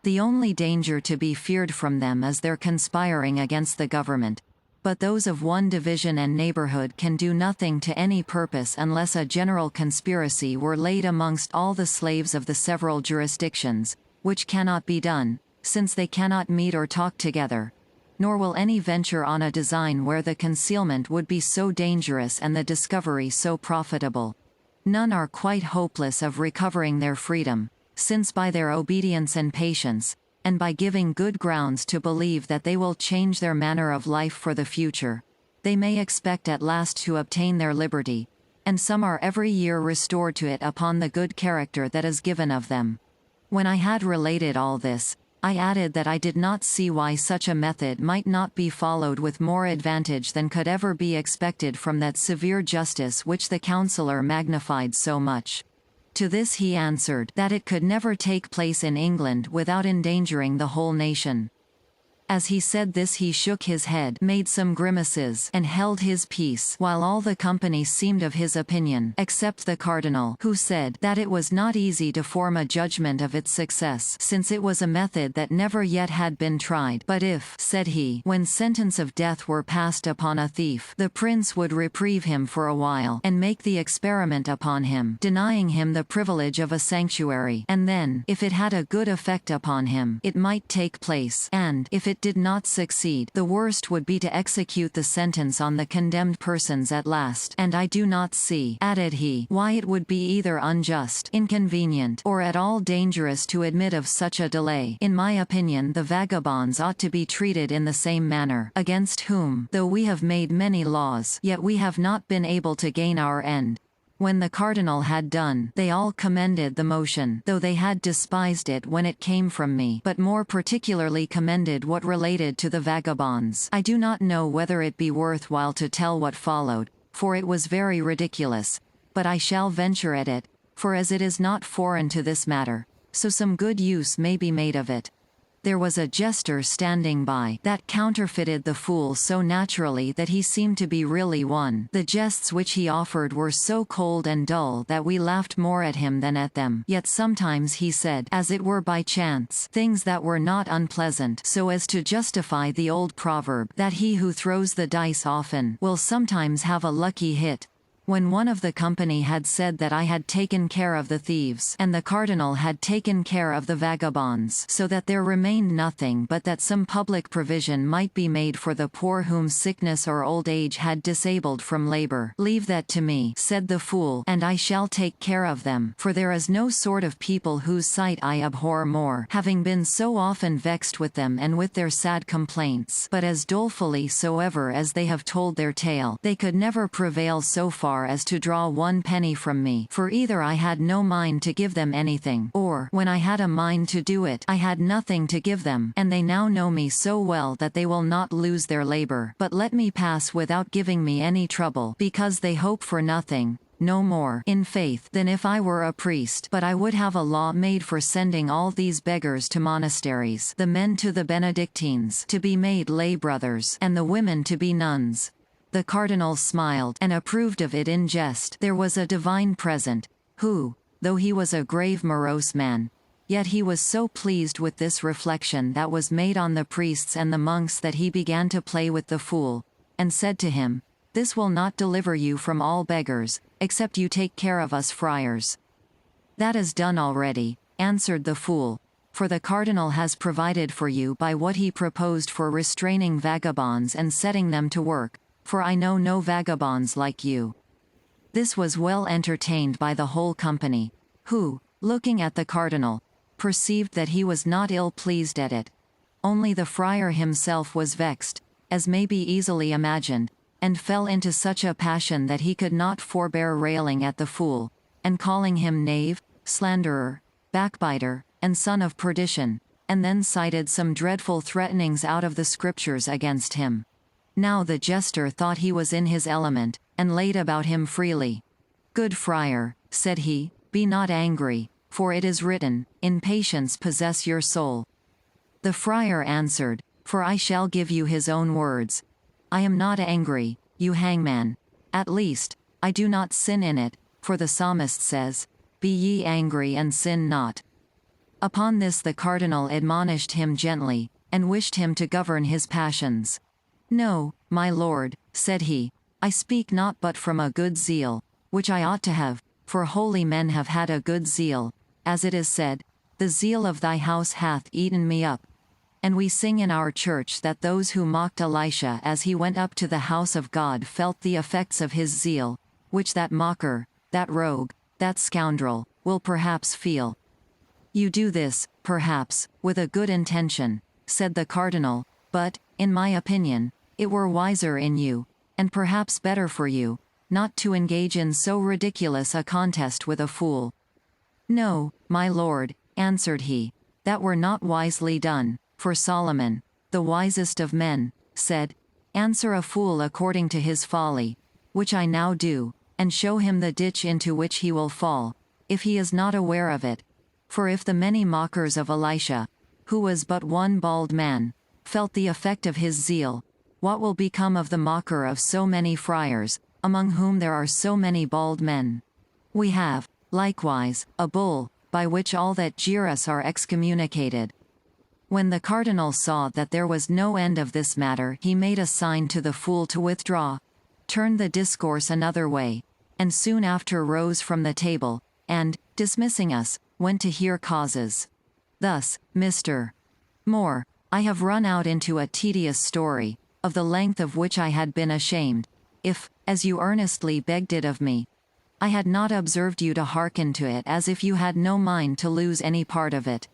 The only danger to be feared from them is their conspiring against the government, but those of one division and neighborhood can do nothing to any purpose unless a general conspiracy were laid amongst all the slaves of the several jurisdictions, which cannot be done, since they cannot meet or talk together. Nor will any venture on a design where the concealment would be so dangerous and the discovery so profitable. None are quite hopeless of recovering their freedom, since by their obedience and patience, and by giving good grounds to believe that they will change their manner of life for the future, they may expect at last to obtain their liberty, and some are every year restored to it upon the good character that is given of them. When I had related all this, I added that I did not see why such a method might not be followed with more advantage than could ever be expected from that severe justice which the counsellor magnified so much. To this he answered, that it could never take place in England without endangering the whole nation. As he said this he shook his head, made some grimaces, and held his peace, while all the company seemed of his opinion, except the cardinal, who said, that it was not easy to form a judgment of its success, since it was a method that never yet had been tried, but if, said he, when sentence of death were passed upon a thief, the prince would reprieve him for a while, and make the experiment upon him, denying him the privilege of a sanctuary, and then, if it had a good effect upon him, it might take place, and, if it did not succeed, the worst would be to execute the sentence on the condemned persons at last, and I do not see, added he, why it would be either unjust, inconvenient, or at all dangerous to admit of such a delay. In my opinion the vagabonds ought to be treated in the same manner, against whom, though we have made many laws, yet we have not been able to gain our end. When the cardinal had done, they all commended the motion, though they had despised it when it came from me, but more particularly commended what related to the vagabonds. I do not know whether it be worth while to tell what followed, for it was very ridiculous, but I shall venture at it, for as it is not foreign to this matter, so some good use may be made of it. There was a jester standing by, that counterfeited the fool so naturally that he seemed to be really one. The jests which he offered were so cold and dull that we laughed more at him than at them. Yet sometimes he said, as it were by chance, things that were not unpleasant, so as to justify the old proverb, that he who throws the dice often, will sometimes have a lucky hit. When one of the company had said that I had taken care of the thieves, and the cardinal had taken care of the vagabonds, so that there remained nothing but that some public provision might be made for the poor whom sickness or old age had disabled from labor. Leave that to me, said the fool, and I shall take care of them, for there is no sort of people whose sight I abhor more, having been so often vexed with them and with their sad complaints, but as dolefully soever as they have told their tale, they could never prevail so far as to draw 1 penny from me, for either I had no mind to give them anything, or, when I had a mind to do it, I had nothing to give them, and they now know me so well that they will not lose their labor, but let me pass without giving me any trouble, because they hope for nothing, no more, in faith, than if I were a priest. But I would have a law made for sending all these beggars to monasteries, the men to the Benedictines, to be made lay brothers, and the women to be nuns. The cardinal smiled, and approved of it in jest. There was a divine present, who, though he was a grave morose man, yet he was so pleased with this reflection that was made on the priests and the monks that he began to play with the fool, and said to him, This will not deliver you from all beggars, except you take care of us friars. That is done already, answered the fool, for the cardinal has provided for you by what he proposed for restraining vagabonds and setting them to work, for I know no vagabonds like you. This was well entertained by the whole company, who, looking at the cardinal, perceived that he was not ill pleased at it. Only the friar himself was vexed, as may be easily imagined, and fell into such a passion that he could not forbear railing at the fool, and calling him knave, slanderer, backbiter, and son of perdition, and then cited some dreadful threatenings out of the Scriptures against him. Now the jester thought he was in his element, and laid about him freely. Good friar, said he, be not angry, for it is written, In patience possess your soul. The friar answered, For I shall give you his own words. I am not angry, you hangman. At least, I do not sin in it, for the psalmist says, Be ye angry and sin not. Upon this the cardinal admonished him gently, and wished him to govern his passions. No, my lord, said he, I speak not but from a good zeal, which I ought to have, for holy men have had a good zeal, as it is said, The zeal of thy house hath eaten me up. And we sing in our church that those who mocked Elisha as he went up to the house of God felt the effects of his zeal, which that mocker, that rogue, that scoundrel, will perhaps feel. You do this, perhaps, with a good intention, said the cardinal, but, in my opinion, it were wiser in you, and perhaps better for you, not to engage in so ridiculous a contest with a fool. No, my lord, answered he, that were not wisely done, for Solomon, the wisest of men, said, Answer a fool according to his folly, which I now do, and show him the ditch into which he will fall, if he is not aware of it. For if the many mockers of Elisha, who was but one bald man, felt the effect of his zeal, what will become of the mocker of so many friars, among whom there are so many bald men? We have, likewise, a bull, by which all that jeer us are excommunicated. When the cardinal saw that there was no end of this matter, he made a sign to the fool to withdraw, turned the discourse another way, and soon after rose from the table, and, dismissing us, went to hear causes. Thus, Mr. Moore, I have run out into a tedious story, of the length of which I had been ashamed, if, as you earnestly begged it of me, I had not observed you to hearken to it as if you had no mind to lose any part of it.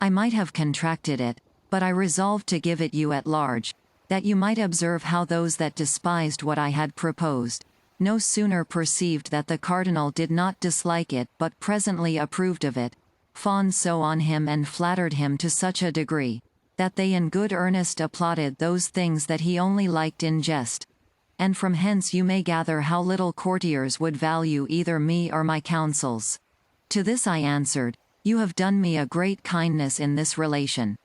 I might have contracted it, but I resolved to give it you at large, that you might observe how those that despised what I had proposed, no sooner perceived that the cardinal did not dislike it but presently approved of it, fawned so on him and flattered him to such a degree, that they in good earnest applauded those things that he only liked in jest. And from hence you may gather how little courtiers would value either me or my counsels. To this I answered, you have done me a great kindness in this relation.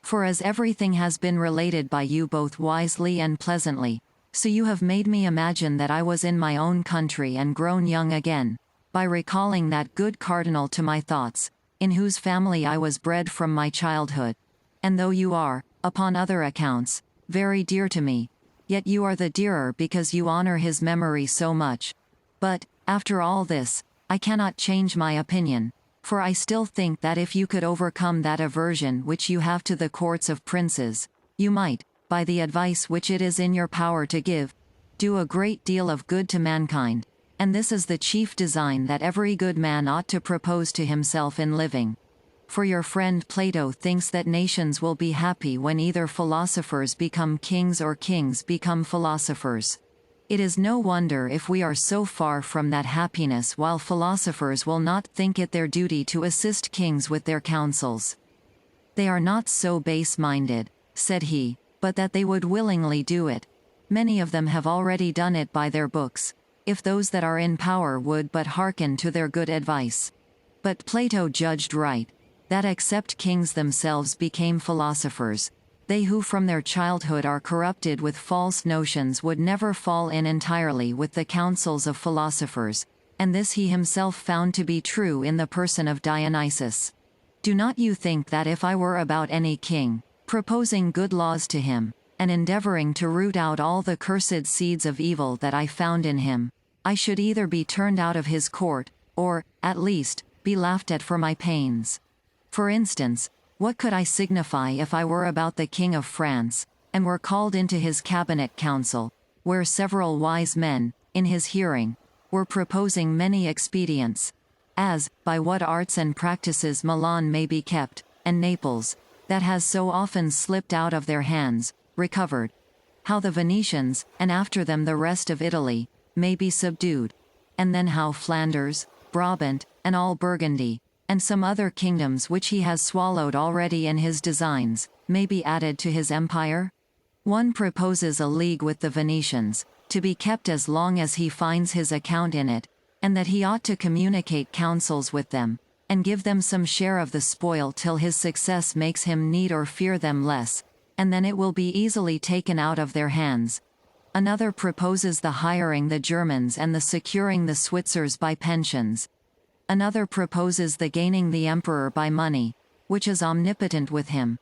For as everything has been related by you both wisely and pleasantly, so you have made me imagine that I was in my own country and grown young again, by recalling that good cardinal to my thoughts, in whose family I was bred from my childhood. And though you are, upon other accounts, very dear to me, yet you are the dearer because you honor his memory so much. But, after all this, I cannot change my opinion, for I still think that if you could overcome that aversion which you have to the courts of princes, you might, by the advice which it is in your power to give, do a great deal of good to mankind, and this is the chief design that every good man ought to propose to himself in living. For your friend Plato thinks that nations will be happy when either philosophers become kings or kings become philosophers. It is no wonder if we are so far from that happiness, while philosophers will not think it their duty to assist kings with their counsels. They are not so base-minded, said he, but that they would willingly do it. Many of them have already done it by their books, if those that are in power would but hearken to their good advice. But Plato judged right, that except kings themselves became philosophers, they who from their childhood are corrupted with false notions would never fall in entirely with the counsels of philosophers, and this he himself found to be true in the person of Dionysus. Do not you think that if I were about any king, proposing good laws to him, and endeavoring to root out all the cursed seeds of evil that I found in him, I should either be turned out of his court, or, at least, be laughed at for my pains? For instance, what could I signify if I were about the King of France, and were called into his cabinet council, where several wise men, in his hearing, were proposing many expedients, as, by what arts and practices Milan may be kept, and Naples, that has so often slipped out of their hands, recovered; how the Venetians, and after them the rest of Italy, may be subdued; and then how Flanders, Brabant, and all Burgundy, and some other kingdoms which he has swallowed already in his designs, may be added to his empire? One proposes a league with the Venetians, to be kept as long as he finds his account in it, and that he ought to communicate counsels with them, and give them some share of the spoil till his success makes him need or fear them less, and then it will be easily taken out of their hands. Another proposes the hiring the Germans and the securing the Switzers by pensions. Another proposes the gaining the emperor by money, which is omnipotent with him.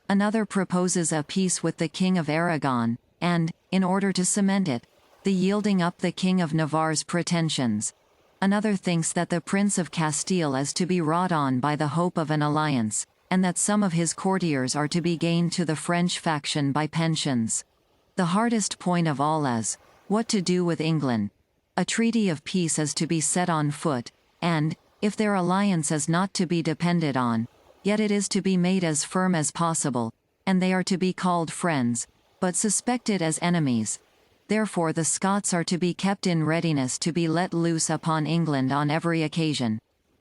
Another proposes a peace with the king of Aragon, and, in order to cement it, the yielding up the king of Navarre's pretensions. Another thinks that the Prince of Castile is to be wrought on by the hope of an alliance, and that some of his courtiers are to be gained to the French faction by pensions. The hardest point of all is, what to do with England. A treaty of peace is to be set on foot, and, if their alliance is not to be depended on, yet it is to be made as firm as possible, and they are to be called friends, but suspected as enemies. Therefore the Scots are to be kept in readiness to be let loose upon England on every occasion.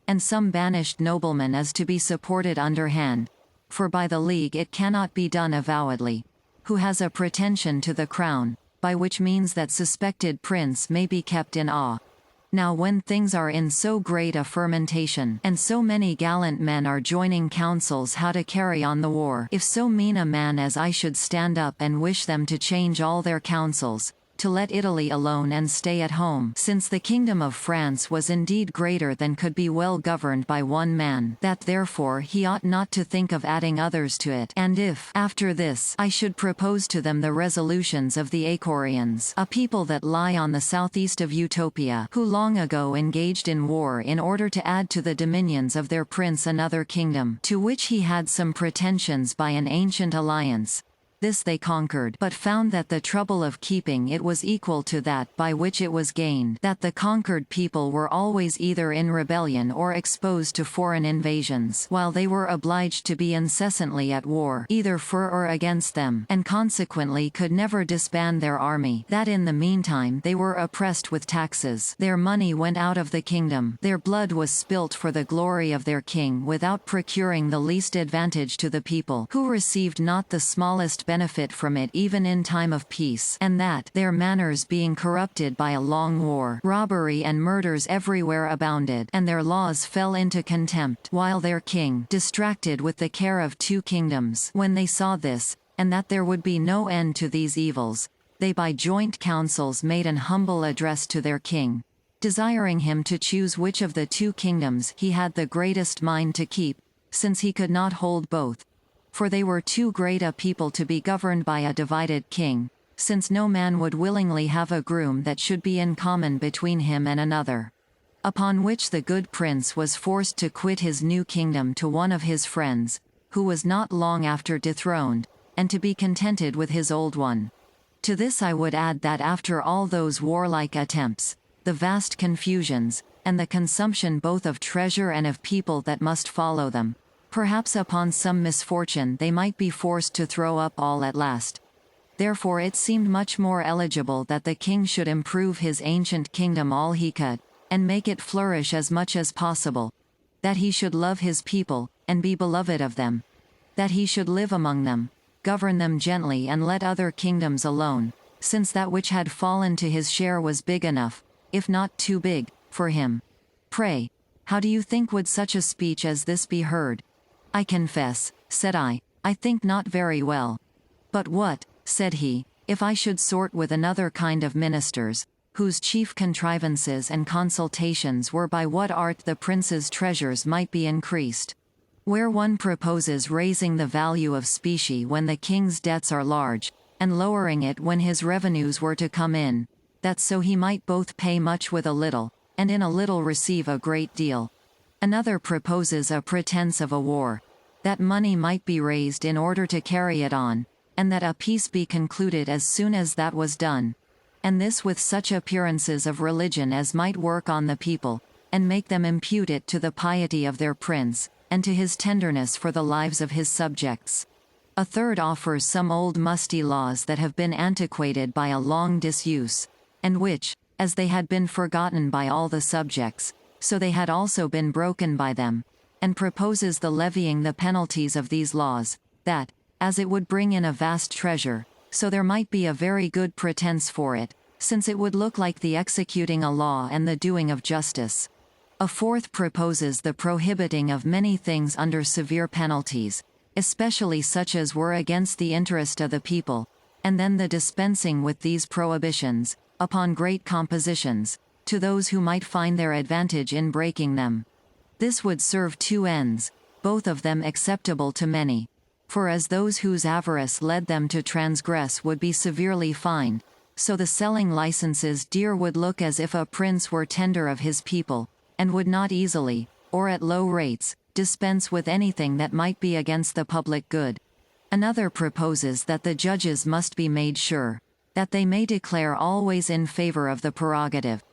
And some banished nobleman is to be supported underhand, for by the league it cannot be done avowedly, who has a pretension to the crown, by which means that suspected prince may be kept in awe. Now when things are in so great a fermentation, and so many gallant men are joining counsels how to carry on the war, if so mean a man as I should stand up and wish them to change all their counsels, to let Italy alone and stay at home, since the kingdom of France was indeed greater than could be well governed by one man, that therefore he ought not to think of adding others to it. And if, after this, I should propose to them the resolutions of the Acorians, a people that lie on the southeast of Utopia, who long ago engaged in war in order to add to the dominions of their prince another kingdom, to which he had some pretensions by an ancient alliance, this they conquered, but found that the trouble of keeping it was equal to that by which it was gained, that the conquered people were always either in rebellion or exposed to foreign invasions, while they were obliged to be incessantly at war, either for or against them, and consequently could never disband their army, that in the meantime they were oppressed with taxes, their money went out of the kingdom, their blood was spilt for the glory of their king without procuring the least advantage to the people, who received not the smallest benefit from it even in time of peace, and that, their manners being corrupted by a long war, robbery and murders everywhere abounded, and their laws fell into contempt, while their king, distracted with the care of two kingdoms, when they saw this, and that there would be no end to these evils, they by joint councils made an humble address to their king, desiring him to choose which of the two kingdoms he had the greatest mind to keep, since he could not hold both. For they were too great a people to be governed by a divided king, since no man would willingly have a groom that should be in common between him and another. Upon which the good prince was forced to quit his new kingdom to one of his friends, who was not long after dethroned, and to be contented with his old one. To this I would add that after all those warlike attempts, the vast confusions, and the consumption both of treasure and of people that must follow them, perhaps upon some misfortune they might be forced to throw up all at last. Therefore it seemed much more eligible that the king should improve his ancient kingdom all he could, and make it flourish as much as possible, that he should love his people, and be beloved of them, that he should live among them, govern them gently and let other kingdoms alone, since that which had fallen to his share was big enough, if not too big, for him. Pray, how do you think would such a speech as this be heard? I confess, said I think not very well. But what, said he, if I should sort with another kind of ministers, whose chief contrivances and consultations were by what art the prince's treasures might be increased? Where one proposes raising the value of specie when the king's debts are large, and lowering it when his revenues were to come in, that so he might both pay much with a little, and in a little receive a great deal. Another proposes a pretense of a war, that money might be raised in order to carry it on, and that a peace be concluded as soon as that was done, and this with such appearances of religion as might work on the people, and make them impute it to the piety of their prince, and to his tenderness for the lives of his subjects. A third offers some old musty laws that have been antiquated by a long disuse, and which, as they had been forgotten by all the subjects, so they had also been broken by them, and proposes the levying the penalties of these laws, that, as it would bring in a vast treasure, so there might be a very good pretense for it, since it would look like the executing a law and the doing of justice. A fourth proposes the prohibiting of many things under severe penalties, especially such as were against the interest of the people, and then the dispensing with these prohibitions, upon great compositions, to those who might find their advantage in breaking them. This would serve two ends, both of them acceptable to many. For as those whose avarice led them to transgress would be severely fined, so the selling licenses dear would look as if a prince were tender of his people, and would not easily, or at low rates, dispense with anything that might be against the public good. Another proposes that the judges must be made sure, that they may declare always in favor of the prerogative,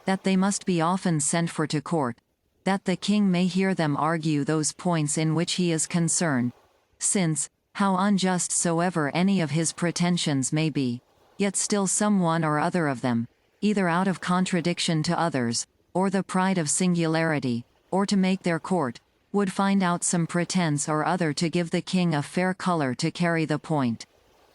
that they must be often sent for to court, that the king may hear them argue those points in which he is concerned, since, how unjust soever any of his pretensions may be, yet still some one or other of them, either out of contradiction to others, or the pride of singularity, or to make their court, would find out some pretense or other to give the king a fair color to carry the point.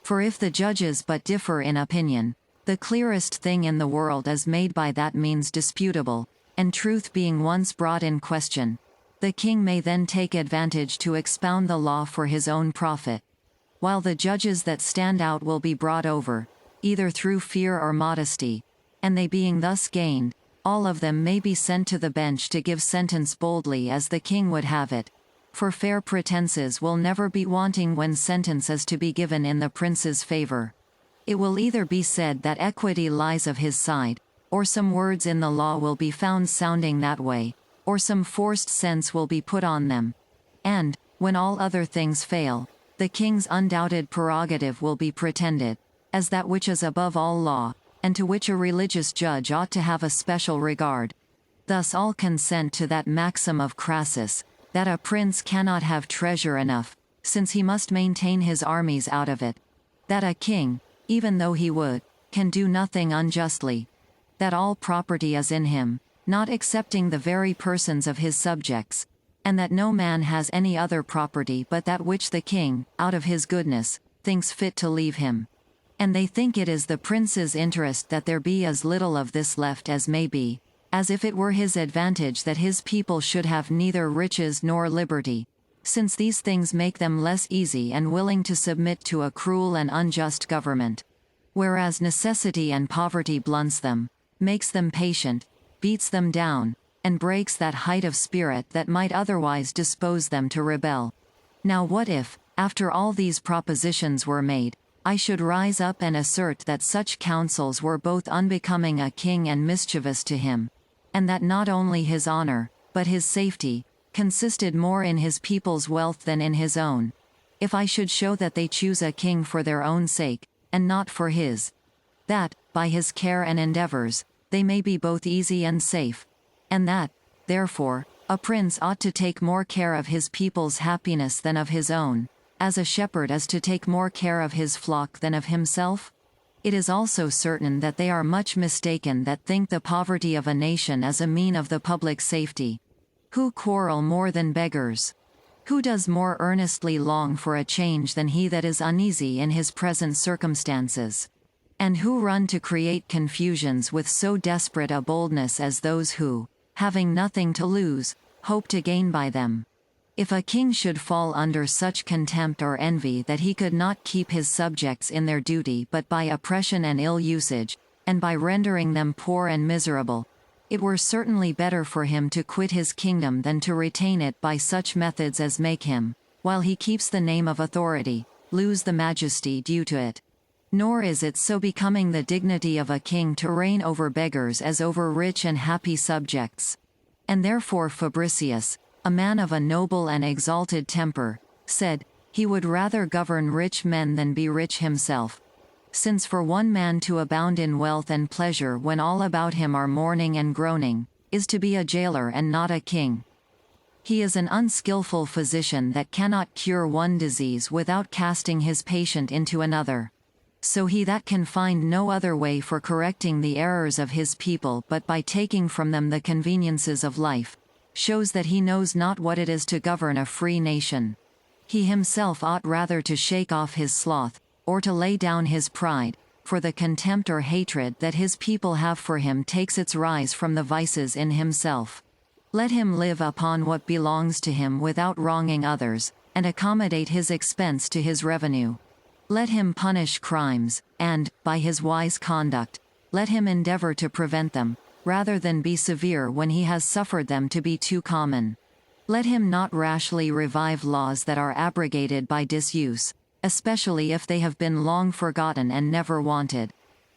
For if the judges but differ in opinion, The clearest thing in the world is made by that means disputable, and truth being once brought in question, the king may then take advantage to expound the law for his own profit, while the judges that stand out will be brought over, either through fear or modesty, and they being thus gained, all of them may be sent to the bench to give sentence boldly as the king would have it, for fair pretenses will never be wanting when sentence is to be given in the prince's favor. It will either be said that equity lies of his side, or some words in the law will be found sounding that way, or some forced sense will be put on them. And, when all other things fail, the king's undoubted prerogative will be pretended, as that which is above all law, and to which a religious judge ought to have a special regard. Thus all consent to that maxim of Crassus, that a prince cannot have treasure enough, since he must maintain his armies out of it; that a king, even though he would, can do nothing unjustly; that all property is in him, not excepting the very persons of his subjects; and that no man has any other property but that which the king, out of his goodness, thinks fit to leave him. And they think it is the prince's interest that there be as little of this left as may be, as if it were his advantage that his people should have neither riches nor liberty, since these things make them less easy and willing to submit to a cruel and unjust government. Whereas necessity and poverty blunts them, makes them patient, beats them down, and breaks that height of spirit that might otherwise dispose them to rebel. Now what if, after all these propositions were made, I should rise up and assert that such counsels were both unbecoming a king and mischievous to him, and that not only his honor, but his safety, consisted more in his people's wealth than in his own; if I should show that they choose a king for their own sake, and not for his; that, by his care and endeavors, they may be both easy and safe; and that, therefore, a prince ought to take more care of his people's happiness than of his own, as a shepherd is to take more care of his flock than of himself? It is also certain that they are much mistaken that think the poverty of a nation is a mean of the public safety. Who quarrel more than beggars? Who does more earnestly long for a change than he that is uneasy in his present circumstances? And who run to create confusions with so desperate a boldness as those who, having nothing to lose, hope to gain by them? If a king should fall under such contempt or envy that he could not keep his subjects in their duty but by oppression and ill usage, and by rendering them poor and miserable, it were certainly better for him to quit his kingdom than to retain it by such methods as make him, while he keeps the name of authority, lose the majesty due to it. Nor is it so becoming the dignity of a king to reign over beggars as over rich and happy subjects. And therefore Fabricius, a man of a noble and exalted temper, said, he would rather govern rich men than be rich himself. Since for one man to abound in wealth and pleasure when all about him are mourning and groaning, is to be a jailer and not a king. He is an unskillful physician that cannot cure one disease without casting his patient into another. So he that can find no other way for correcting the errors of his people but by taking from them the conveniences of life, shows that he knows not what it is to govern a free nation. He himself ought rather to shake off his sloth, or to lay down his pride, for the contempt or hatred that his people have for him takes its rise from the vices in himself. Let him live upon what belongs to him without wronging others, and accommodate his expense to his revenue. Let him punish crimes, and, by his wise conduct, let him endeavor to prevent them, rather than be severe when he has suffered them to be too common. Let him not rashly revive laws that are abrogated by disuse, especially if they have been long forgotten and never wanted.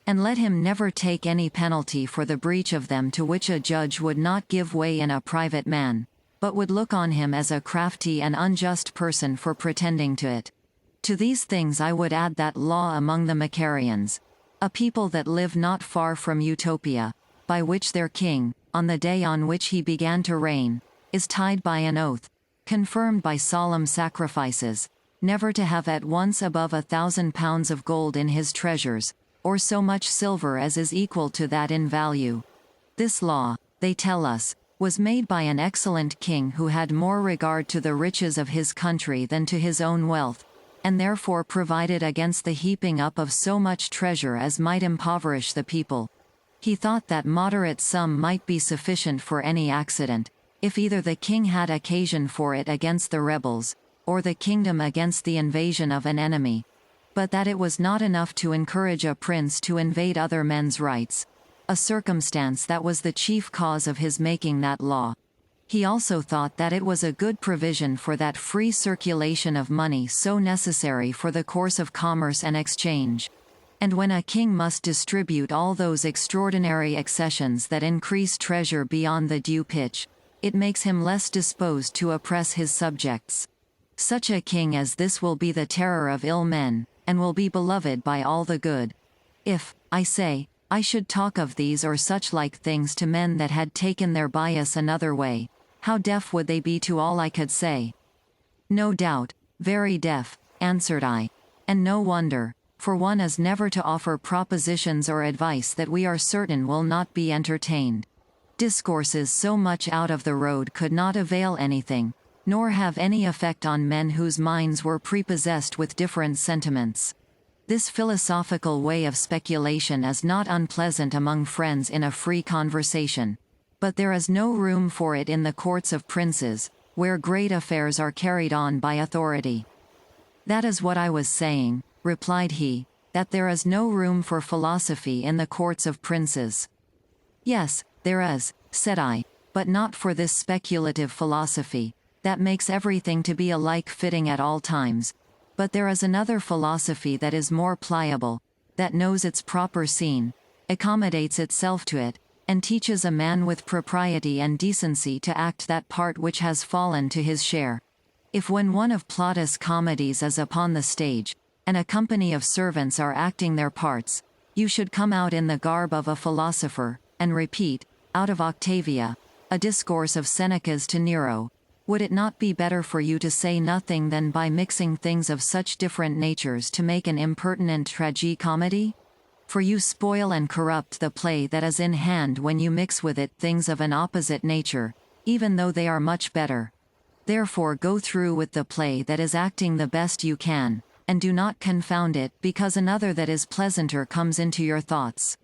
And let him never take any penalty for the breach of them to which a judge would not give way in a private man, but would look on him as a crafty and unjust person for pretending to it. To these things I would add that law among the Macarians, a people that live not far from Utopia, by which their king, on the day on which he began to reign, is tied by an oath, confirmed by solemn sacrifices, never to have at once above 1,000 pounds of gold in his treasures, or so much silver as is equal to that in value. This law, they tell us, was made by an excellent king who had more regard to the riches of his country than to his own wealth, and therefore provided against the heaping up of so much treasure as might impoverish the people. He thought that moderate sum might be sufficient for any accident, if either the king had occasion for it against the rebels, or the kingdom against the invasion of an enemy. But that it was not enough to encourage a prince to invade other men's rights, a circumstance that was the chief cause of his making that law. He also thought that it was a good provision for that free circulation of money so necessary for the course of commerce and exchange. And when a king must distribute all those extraordinary accessions that increase treasure beyond the due pitch, it makes him less disposed to oppress his subjects. Such a king as this will be the terror of ill men, and will be beloved by all the good. If, I say, I should talk of these or such like things to men that had taken their bias another way, how deaf would they be to all I could say? No doubt, very deaf, answered I. And no wonder, for one is never to offer propositions or advice that we are certain will not be entertained. Discourses so much out of the road could not avail anything, nor have any effect on men whose minds were prepossessed with different sentiments. This philosophical way of speculation is not unpleasant among friends in a free conversation. But there is no room for it in the courts of princes, where great affairs are carried on by authority. That is what I was saying, replied he, that there is no room for philosophy in the courts of princes. Yes, there is, said I, but not for this speculative philosophy, that makes everything to be alike fitting at all times. But there is another philosophy that is more pliable, that knows its proper scene, accommodates itself to it, and teaches a man with propriety and decency to act that part which has fallen to his share. If when one of Plautus' comedies is upon the stage, and a company of servants are acting their parts, you should come out in the garb of a philosopher, and repeat, out of Octavia, a discourse of Seneca's to Nero, would it not be better for you to say nothing than by mixing things of such different natures to make an impertinent tragi-comedy? For you spoil and corrupt the play that is in hand when you mix with it things of an opposite nature, even though they are much better. Therefore go through with the play that is acting the best you can, and do not confound it because another that is pleasanter comes into your thoughts.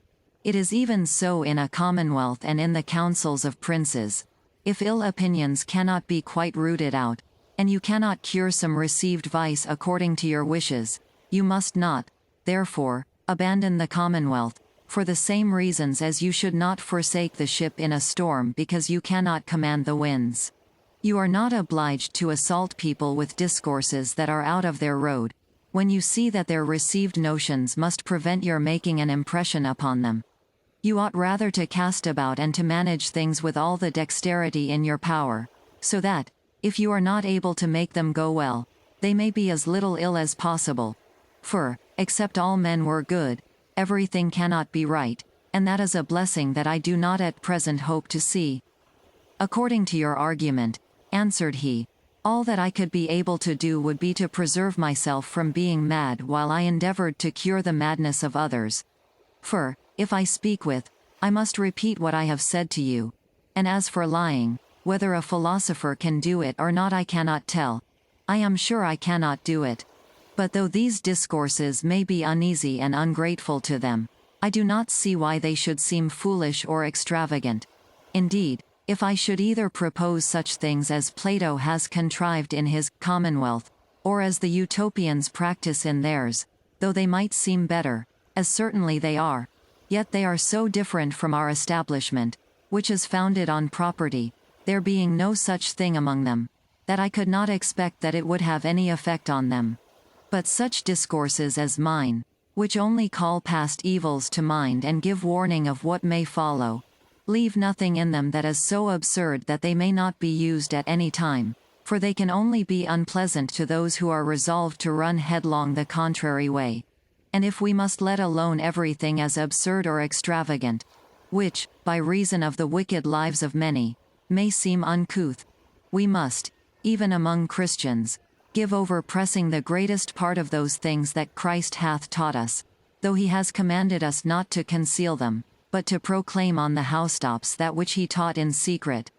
It is even so in a commonwealth and in the councils of princes. If ill opinions cannot be quite rooted out, and you cannot cure some received vice according to your wishes, you must not, therefore, abandon the commonwealth, for the same reasons as you should not forsake the ship in a storm because you cannot command the winds. You are not obliged to assault people with discourses that are out of their road, when you see that their received notions must prevent your making an impression upon them. You ought rather to cast about and to manage things with all the dexterity in your power, so that, if you are not able to make them go well, they may be as little ill as possible. For, except all men were good, everything cannot be right, and that is a blessing that I do not at present hope to see. According to your argument, answered he, all that I could be able to do would be to preserve myself from being mad while I endeavored to cure the madness of others. For, if I speak with, I must repeat what I have said to you. And as for lying, whether a philosopher can do it or not I cannot tell. I am sure I cannot do it. But though these discourses may be uneasy and ungrateful to them, I do not see why they should seem foolish or extravagant. Indeed, if I should either propose such things as Plato has contrived in his Commonwealth, or as the Utopians practice in theirs, though they might seem better, as certainly they are, yet they are so different from our establishment, which is founded on property, there being no such thing among them, that I could not expect that it would have any effect on them. But such discourses as mine, which only call past evils to mind and give warning of what may follow, leave nothing in them that is so absurd that they may not be used at any time, for they can only be unpleasant to those who are resolved to run headlong the contrary way. And if we must let alone everything as absurd or extravagant, which, by reason of the wicked lives of many, may seem uncouth, we must, even among Christians, give over pressing the greatest part of those things that Christ hath taught us, though he has commanded us not to conceal them, but to proclaim on the housetops that which he taught in secret.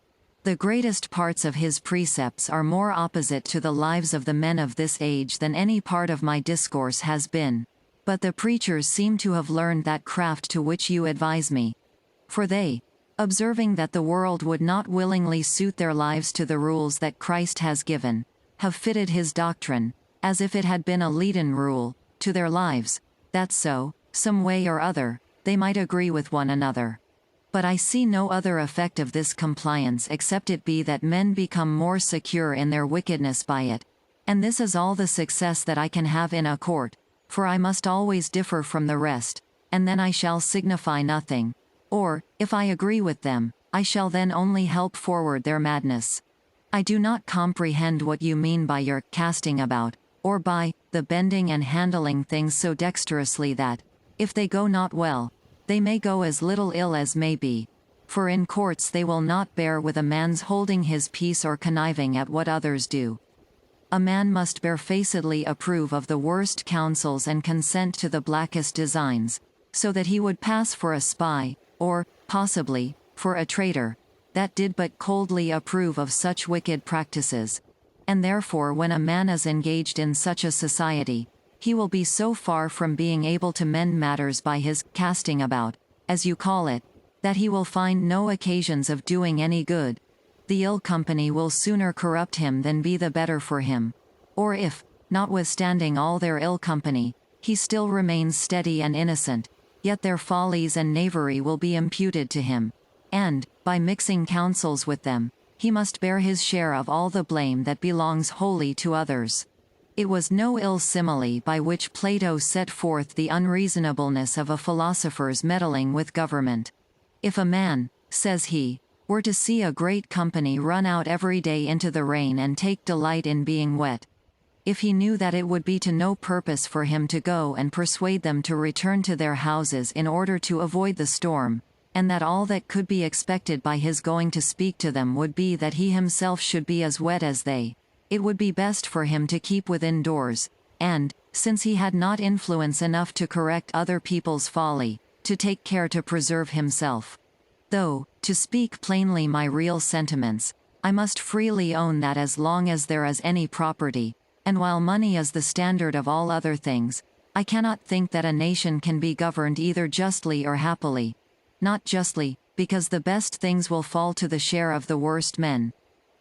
The greatest parts of his precepts are more opposite to the lives of the men of this age than any part of my discourse has been. But the preachers seem to have learned that craft to which you advise me. For they, observing that the world would not willingly suit their lives to the rules that Christ has given, have fitted his doctrine, as if it had been a leaden rule, to their lives, that so, some way or other, they might agree with one another. But I see no other effect of this compliance except it be that men become more secure in their wickedness by it. And this is all the success that I can have in a court, for I must always differ from the rest, and then I shall signify nothing. Or, if I agree with them, I shall then only help forward their madness. I do not comprehend what you mean by your casting about, or by the bending and handling things so dexterously that, if they go not well, they may go as little ill as may be. For in courts they will not bear with a man's holding his peace or conniving at what others do. A man must barefacedly approve of the worst counsels and consent to the blackest designs, so that he would pass for a spy, or, possibly, for a traitor, that did but coldly approve of such wicked practices. And therefore when a man is engaged in such a society, he will be so far from being able to mend matters by his casting about, as you call it, that he will find no occasions of doing any good. The ill company will sooner corrupt him than be the better for him. Or if, notwithstanding all their ill company, he still remains steady and innocent, yet their follies and knavery will be imputed to him. And, by mixing counsels with them, he must bear his share of all the blame that belongs wholly to others. It was no ill simile by which Plato set forth the unreasonableness of a philosopher's meddling with government. If a man, says he, were to see a great company run out every day into the rain and take delight in being wet, if he knew that it would be to no purpose for him to go and persuade them to return to their houses in order to avoid the storm, and that all that could be expected by his going to speak to them would be that he himself should be as wet as they, it would be best for him to keep within doors, and, since he had not influence enough to correct other people's folly, to take care to preserve himself. Though, to speak plainly my real sentiments, I must freely own that as long as there is any property, and while money is the standard of all other things, I cannot think that a nation can be governed either justly or happily. Not justly, because the best things will fall to the share of the worst men.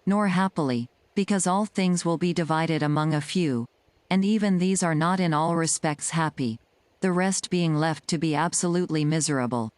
Nor happily, because all things will be divided among a few, and even these are not in all respects happy, the rest being left to be absolutely miserable.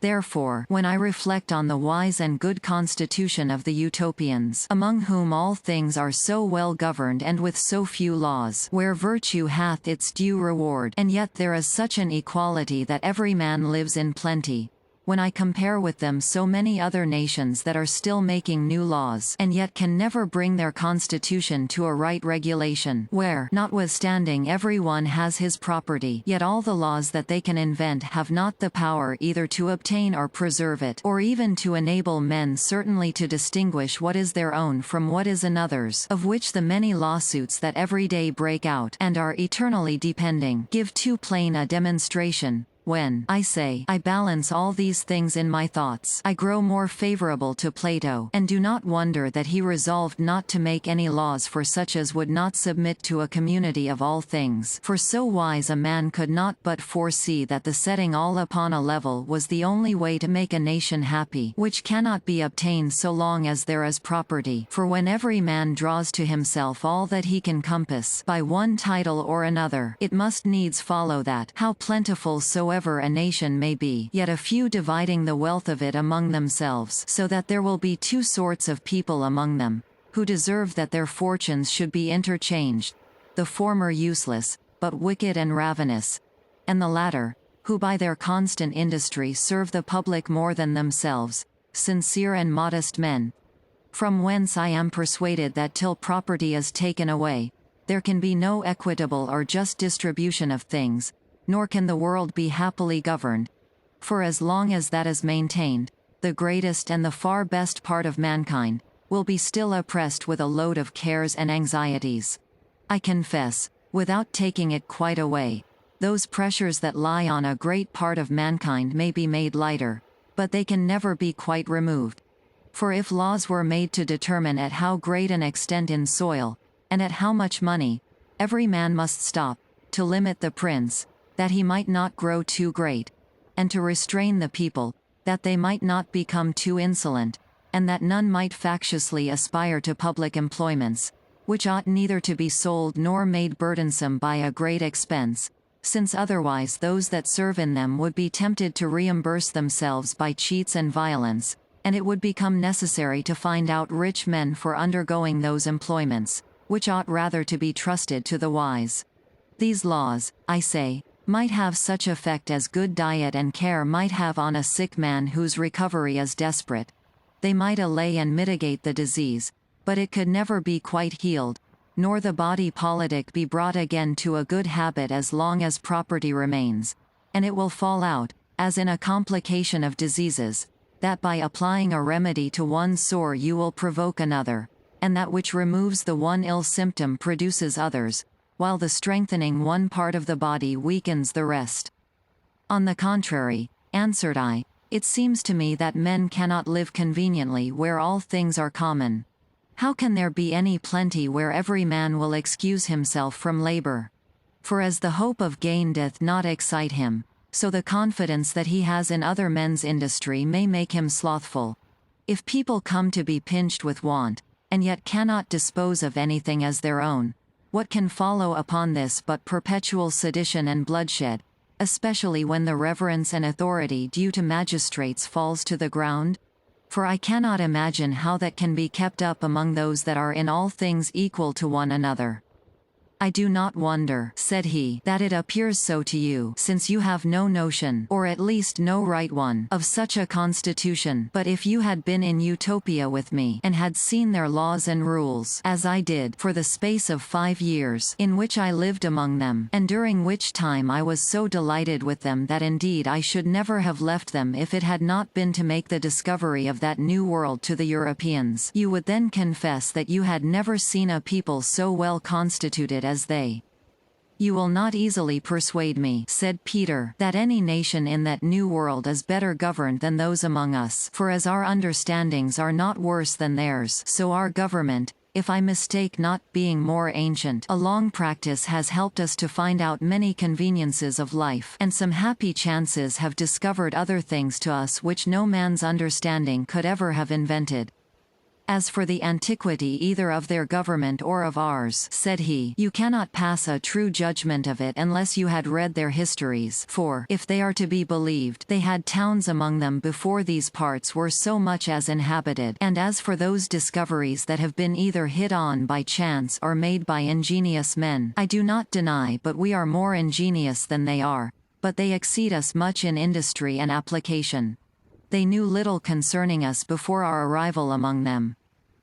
Therefore, when I reflect on the wise and good constitution of the Utopians, among whom all things are so well governed and with so few laws, where virtue hath its due reward, and yet there is such an equality that every man lives in plenty, when I compare with them so many other nations that are still making new laws and yet can never bring their constitution to a right regulation, where, notwithstanding every one has his property, yet all the laws that they can invent have not the power either to obtain or preserve it, or even to enable men certainly to distinguish what is their own from what is another's, of which the many lawsuits that every day break out, and are eternally depending, give too plain a demonstration. When, I say, I balance all these things in my thoughts, I grow more favorable to Plato, and do not wonder that he resolved not to make any laws for such as would not submit to a community of all things, for so wise a man could not but foresee that the setting all upon a level was the only way to make a nation happy, which cannot be obtained so long as there is property, for when every man draws to himself all that he can compass, by one title or another, it must needs follow that, how plentiful soever a nation may be, yet a few dividing the wealth of it among themselves, so that there will be two sorts of people among them, who deserve that their fortunes should be interchanged, the former useless, but wicked and ravenous, and the latter, who by their constant industry serve the public more than themselves, sincere and modest men. From whence I am persuaded that till property is taken away, there can be no equitable or just distribution of things, nor can the world be happily governed. For as long as that is maintained, the greatest and the far best part of mankind will be still oppressed with a load of cares and anxieties. I confess, without taking it quite away, those pressures that lie on a great part of mankind may be made lighter, but they can never be quite removed. For if laws were made to determine at how great an extent in soil, and at how much money, every man must stop, to limit the prince, that he might not grow too great, and to restrain the people, that they might not become too insolent, and that none might factiously aspire to public employments, which ought neither to be sold nor made burdensome by a great expense, since otherwise those that serve in them would be tempted to reimburse themselves by cheats and violence, and it would become necessary to find out rich men for undergoing those employments, which ought rather to be trusted to the wise. These laws, I say, might have such effect as good diet and care might have on a sick man whose recovery is desperate. They might allay and mitigate the disease, but it could never be quite healed, nor the body politic be brought again to a good habit as long as property remains, and it will fall out, as in a complication of diseases, that by applying a remedy to one sore you will provoke another, and that which removes the one ill symptom produces others, while the strengthening one part of the body weakens the rest. On the contrary, answered I, it seems to me that men cannot live conveniently where all things are common. How can there be any plenty where every man will excuse himself from labor? For as the hope of gain doth not excite him, so the confidence that he has in other men's industry may make him slothful. If people come to be pinched with want, and yet cannot dispose of anything as their own, what can follow upon this but perpetual sedition and bloodshed, especially when the reverence and authority due to magistrates falls to the ground? For I cannot imagine how that can be kept up among those that are in all things equal to one another. I do not wonder, said he, that it appears so to you, since you have no notion, or at least no right one, of such a constitution. But if you had been in Utopia with me, and had seen their laws and rules, as I did, for the space of 5 years, in which I lived among them, and during which time I was so delighted with them that indeed I should never have left them if it had not been to make the discovery of that new world to the Europeans, you would then confess that you had never seen a people so well constituted as they. You will not easily persuade me, said Peter, that any nation in that new world is better governed than those among us, for as our understandings are not worse than theirs, so our government, if I mistake not, being more ancient, a long practice has helped us to find out many conveniences of life, and some happy chances have discovered other things to us which no man's understanding could ever have invented. As for the antiquity either of their government or of ours, said he, you cannot pass a true judgment of it unless you had read their histories, for, if they are to be believed, they had towns among them before these parts were so much as inhabited. And as for those discoveries that have been either hit on by chance or made by ingenious men, I do not deny but we are more ingenious than they are, but they exceed us much in industry and application. They knew little concerning us before our arrival among them.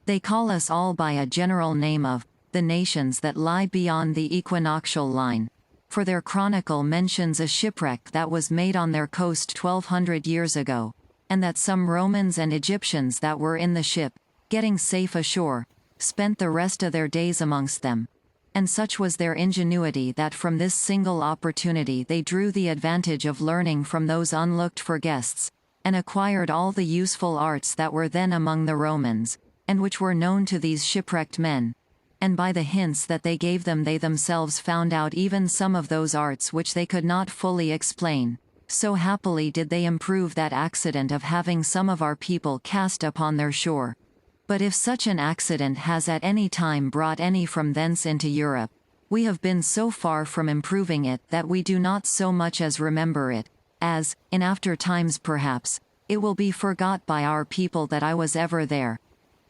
They call us all by a general name of the nations that lie beyond the equinoctial line, for their chronicle mentions a shipwreck that was made on their coast 1200 years ago, and that some Romans and Egyptians that were in the ship, getting safe ashore, spent the rest of their days amongst them. And such was their ingenuity that from this single opportunity they drew the advantage of learning from those unlooked-for guests, and acquired all the useful arts that were then among the Romans, and which were known to these shipwrecked men. And by the hints that they gave them they themselves found out even some of those arts which they could not fully explain. So happily did they improve that accident of having some of our people cast upon their shore. But if such an accident has at any time brought any from thence into Europe, we have been so far from improving it that we do not so much as remember it, as, in after times perhaps, it will be forgot by our people that I was ever there.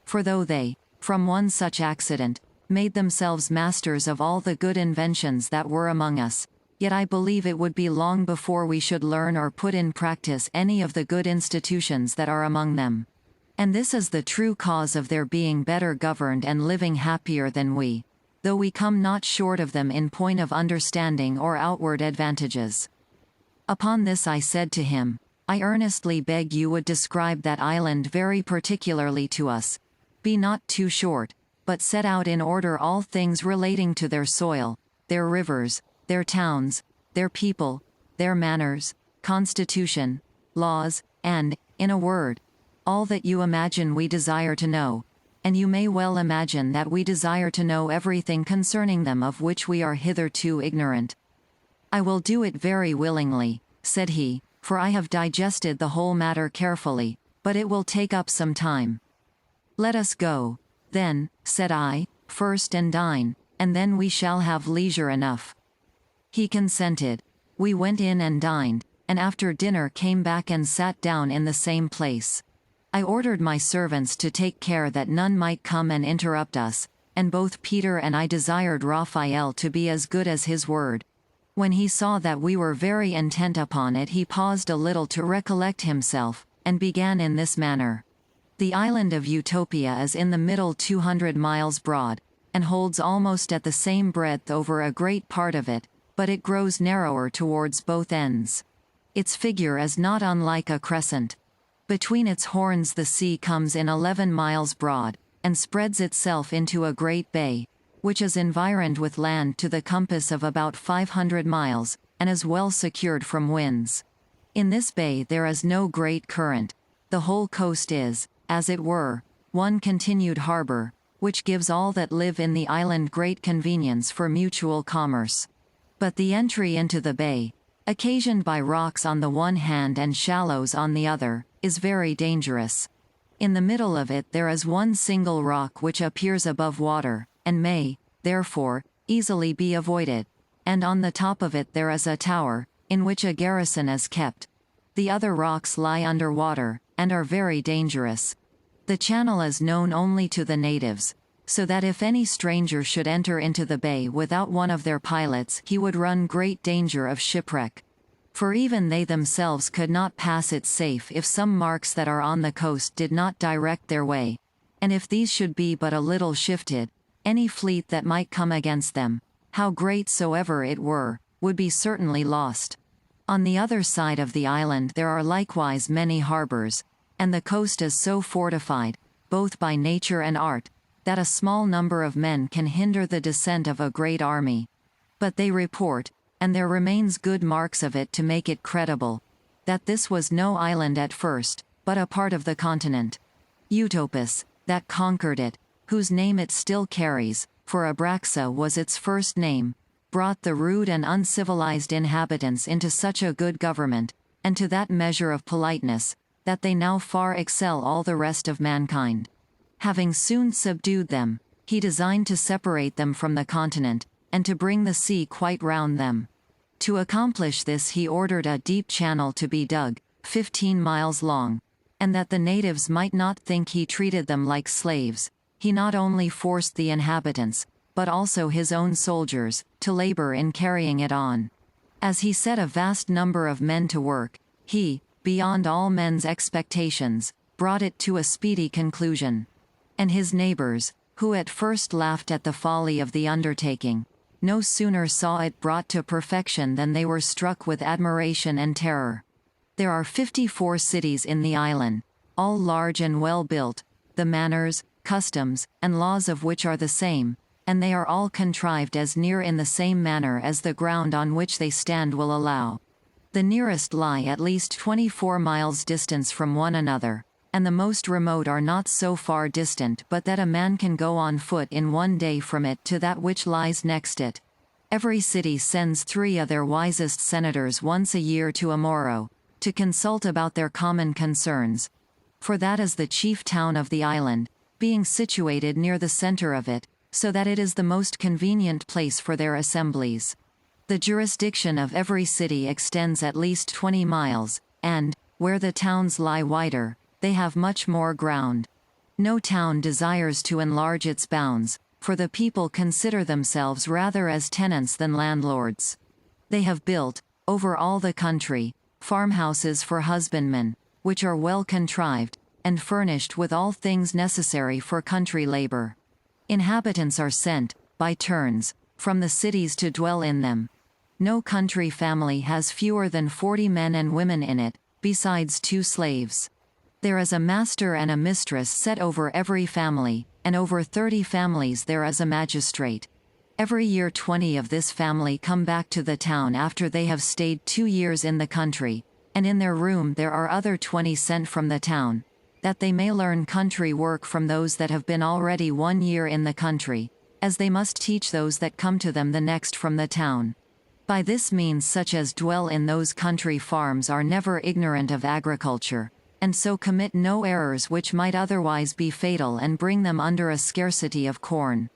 For though they, from one such accident, made themselves masters of all the good inventions that were among us, yet I believe it would be long before we should learn or put in practice any of the good institutions that are among them. And this is the true cause of their being better governed and living happier than we, though we come not short of them in point of understanding or outward advantages. Upon this I said to him, I earnestly beg you would describe that island very particularly to us. Be not too short, but set out in order all things relating to their soil, their rivers, their towns, their people, their manners, constitution, laws, and, in a word, all that you imagine we desire to know, and you may well imagine that we desire to know everything concerning them of which we are hitherto ignorant. I will do it very willingly, said he, for I have digested the whole matter carefully, but it will take up some time. Let us go, then, said I, first and dine, and then we shall have leisure enough. He consented. We went in and dined, and after dinner came back and sat down in the same place. I ordered my servants to take care that none might come and interrupt us, and both Peter and I desired Raphael to be as good as his word. When he saw that we were very intent upon it, he paused a little to recollect himself, and began in this manner. The island of Utopia is in the middle 200 miles broad, and holds almost at the same breadth over a great part of it, but it grows narrower towards both ends. Its figure is not unlike a crescent. Between its horns the sea comes in 11 miles broad, and spreads itself into a great bay, which is environed with land to the compass of about 500 miles, and is well secured from winds. In this bay there is no great current. The whole coast is, as it were, one continued harbor, which gives all that live in the island great convenience for mutual commerce. But the entry into the bay, occasioned by rocks on the one hand and shallows on the other, is very dangerous. In the middle of it there is one single rock which appears above water, and may, therefore, easily be avoided, and on the top of it there is a tower, in which a garrison is kept. The other rocks lie under water, and are very dangerous. The channel is known only to the natives, so that if any stranger should enter into the bay without one of their pilots, he would run great danger of shipwreck. For even they themselves could not pass it safe if some marks that are on the coast did not direct their way, and if these should be but a little shifted, any fleet that might come against them, how great soever it were, would be certainly lost. On the other side of the island there are likewise many harbors, and the coast is so fortified, both by nature and art, that a small number of men can hinder the descent of a great army. But they report, and there remains good marks of it to make it credible, that this was no island at first, but a part of the continent. Utopus, that conquered it, whose name it still carries, for Abraxa was its first name, brought the rude and uncivilized inhabitants into such a good government, and to that measure of politeness, that they now far excel all the rest of mankind. Having soon subdued them, he designed to separate them from the continent, and to bring the sea quite round them. To accomplish this he ordered a deep channel to be dug, 15 miles long, and that the natives might not think he treated them like slaves, he not only forced the inhabitants, but also his own soldiers, to labor in carrying it on. As he set a vast number of men to work, he, beyond all men's expectations, brought it to a speedy conclusion. And his neighbors, who at first laughed at the folly of the undertaking, no sooner saw it brought to perfection than they were struck with admiration and terror. There are 54 cities in the island, all large and well built, the manners, customs, and laws of which are the same, and they are all contrived as near in the same manner as the ground on which they stand will allow. The nearest lie at least 24 miles distance from one another, and the most remote are not so far distant but that a man can go on foot in one day from it to that which lies next it. Every city sends 3 of their wisest senators once a year to Amoro, to consult about their common concerns. For that is the chief town of the island, being situated near the center of it, so that it is the most convenient place for their assemblies. The jurisdiction of every city extends at least 20 miles, and, where the towns lie wider, they have much more ground. No town desires to enlarge its bounds, for the people consider themselves rather as tenants than landlords. They have built, over all the country, farmhouses for husbandmen, which are well contrived, and furnished with all things necessary for country labor. Inhabitants are sent, by turns, from the cities to dwell in them. No country family has fewer than 40 men and women in it, besides 2 slaves. There is a master and a mistress set over every family, and over 30 families there is a magistrate. Every year 20 of this family come back to the town after they have stayed 2 years in the country, and in their room there are other 20 sent from the town. that they may learn country work from those that have been already 1 year in the country, as they must teach those that come to them the next from the town. By this means such as dwell in those country farms are never ignorant of agriculture, and so commit no errors which might otherwise be fatal and bring them under a scarcity of corn.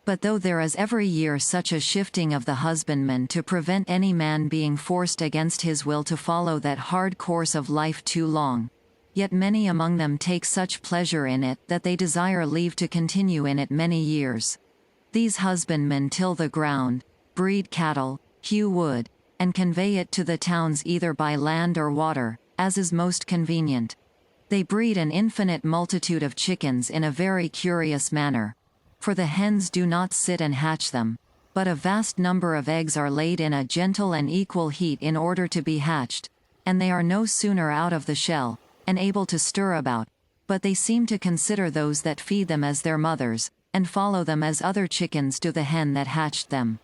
But though there is every year such a shifting of the husbandman to prevent any man being forced against his will to follow that hard course of life too long, yet many among them take such pleasure in it that they desire leave to continue in it many years. These husbandmen till the ground, breed cattle, hew wood, and convey it to the towns either by land or water, as is most convenient. They breed an infinite multitude of chickens in a very curious manner. For the hens do not sit and hatch them, but a vast number of eggs are laid in a gentle and equal heat in order to be hatched, and they are no sooner out of the shell, and able to stir about, but they seem to consider those that feed them as their mothers, and follow them as other chickens do the hen that hatched them.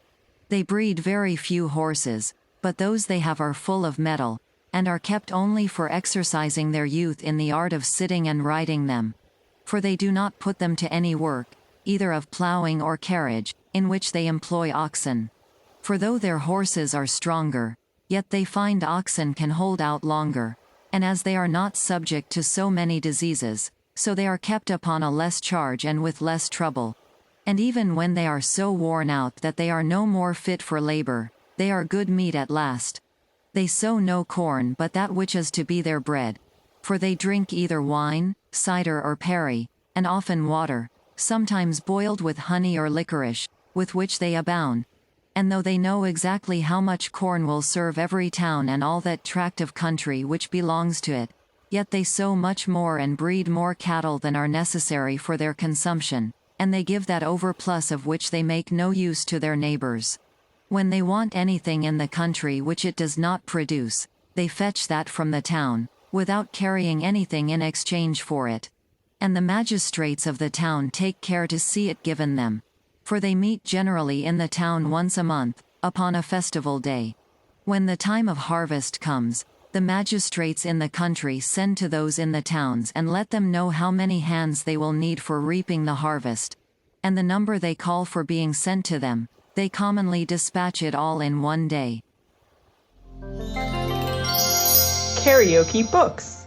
They breed very few horses, but those they have are full of mettle, and are kept only for exercising their youth in the art of sitting and riding them. For they do not put them to any work, either of ploughing or carriage, in which they employ oxen. For though their horses are stronger, yet they find oxen can hold out longer, and as they are not subject to so many diseases, so they are kept upon a less charge and with less trouble. And even when they are so worn out that they are no more fit for labor, they are good meat at last. They sow no corn but that which is to be their bread. For they drink either wine, cider or perry, and often water, sometimes boiled with honey or licorice, with which they abound. And though they know exactly how much corn will serve every town and all that tract of country which belongs to it, yet they sow much more and breed more cattle than are necessary for their consumption, and they give that overplus of which they make no use to their neighbors. When they want anything in the country which it does not produce, they fetch that from the town, without carrying anything in exchange for it. And the magistrates of the town take care to see it given them. For they meet generally in the town once a month, upon a festival day. When the time of harvest comes, the magistrates in the country send to those in the towns and let them know how many hands they will need for reaping the harvest. And the number they call for being sent to them, they commonly dispatch it all in one day. KaraokeBooks.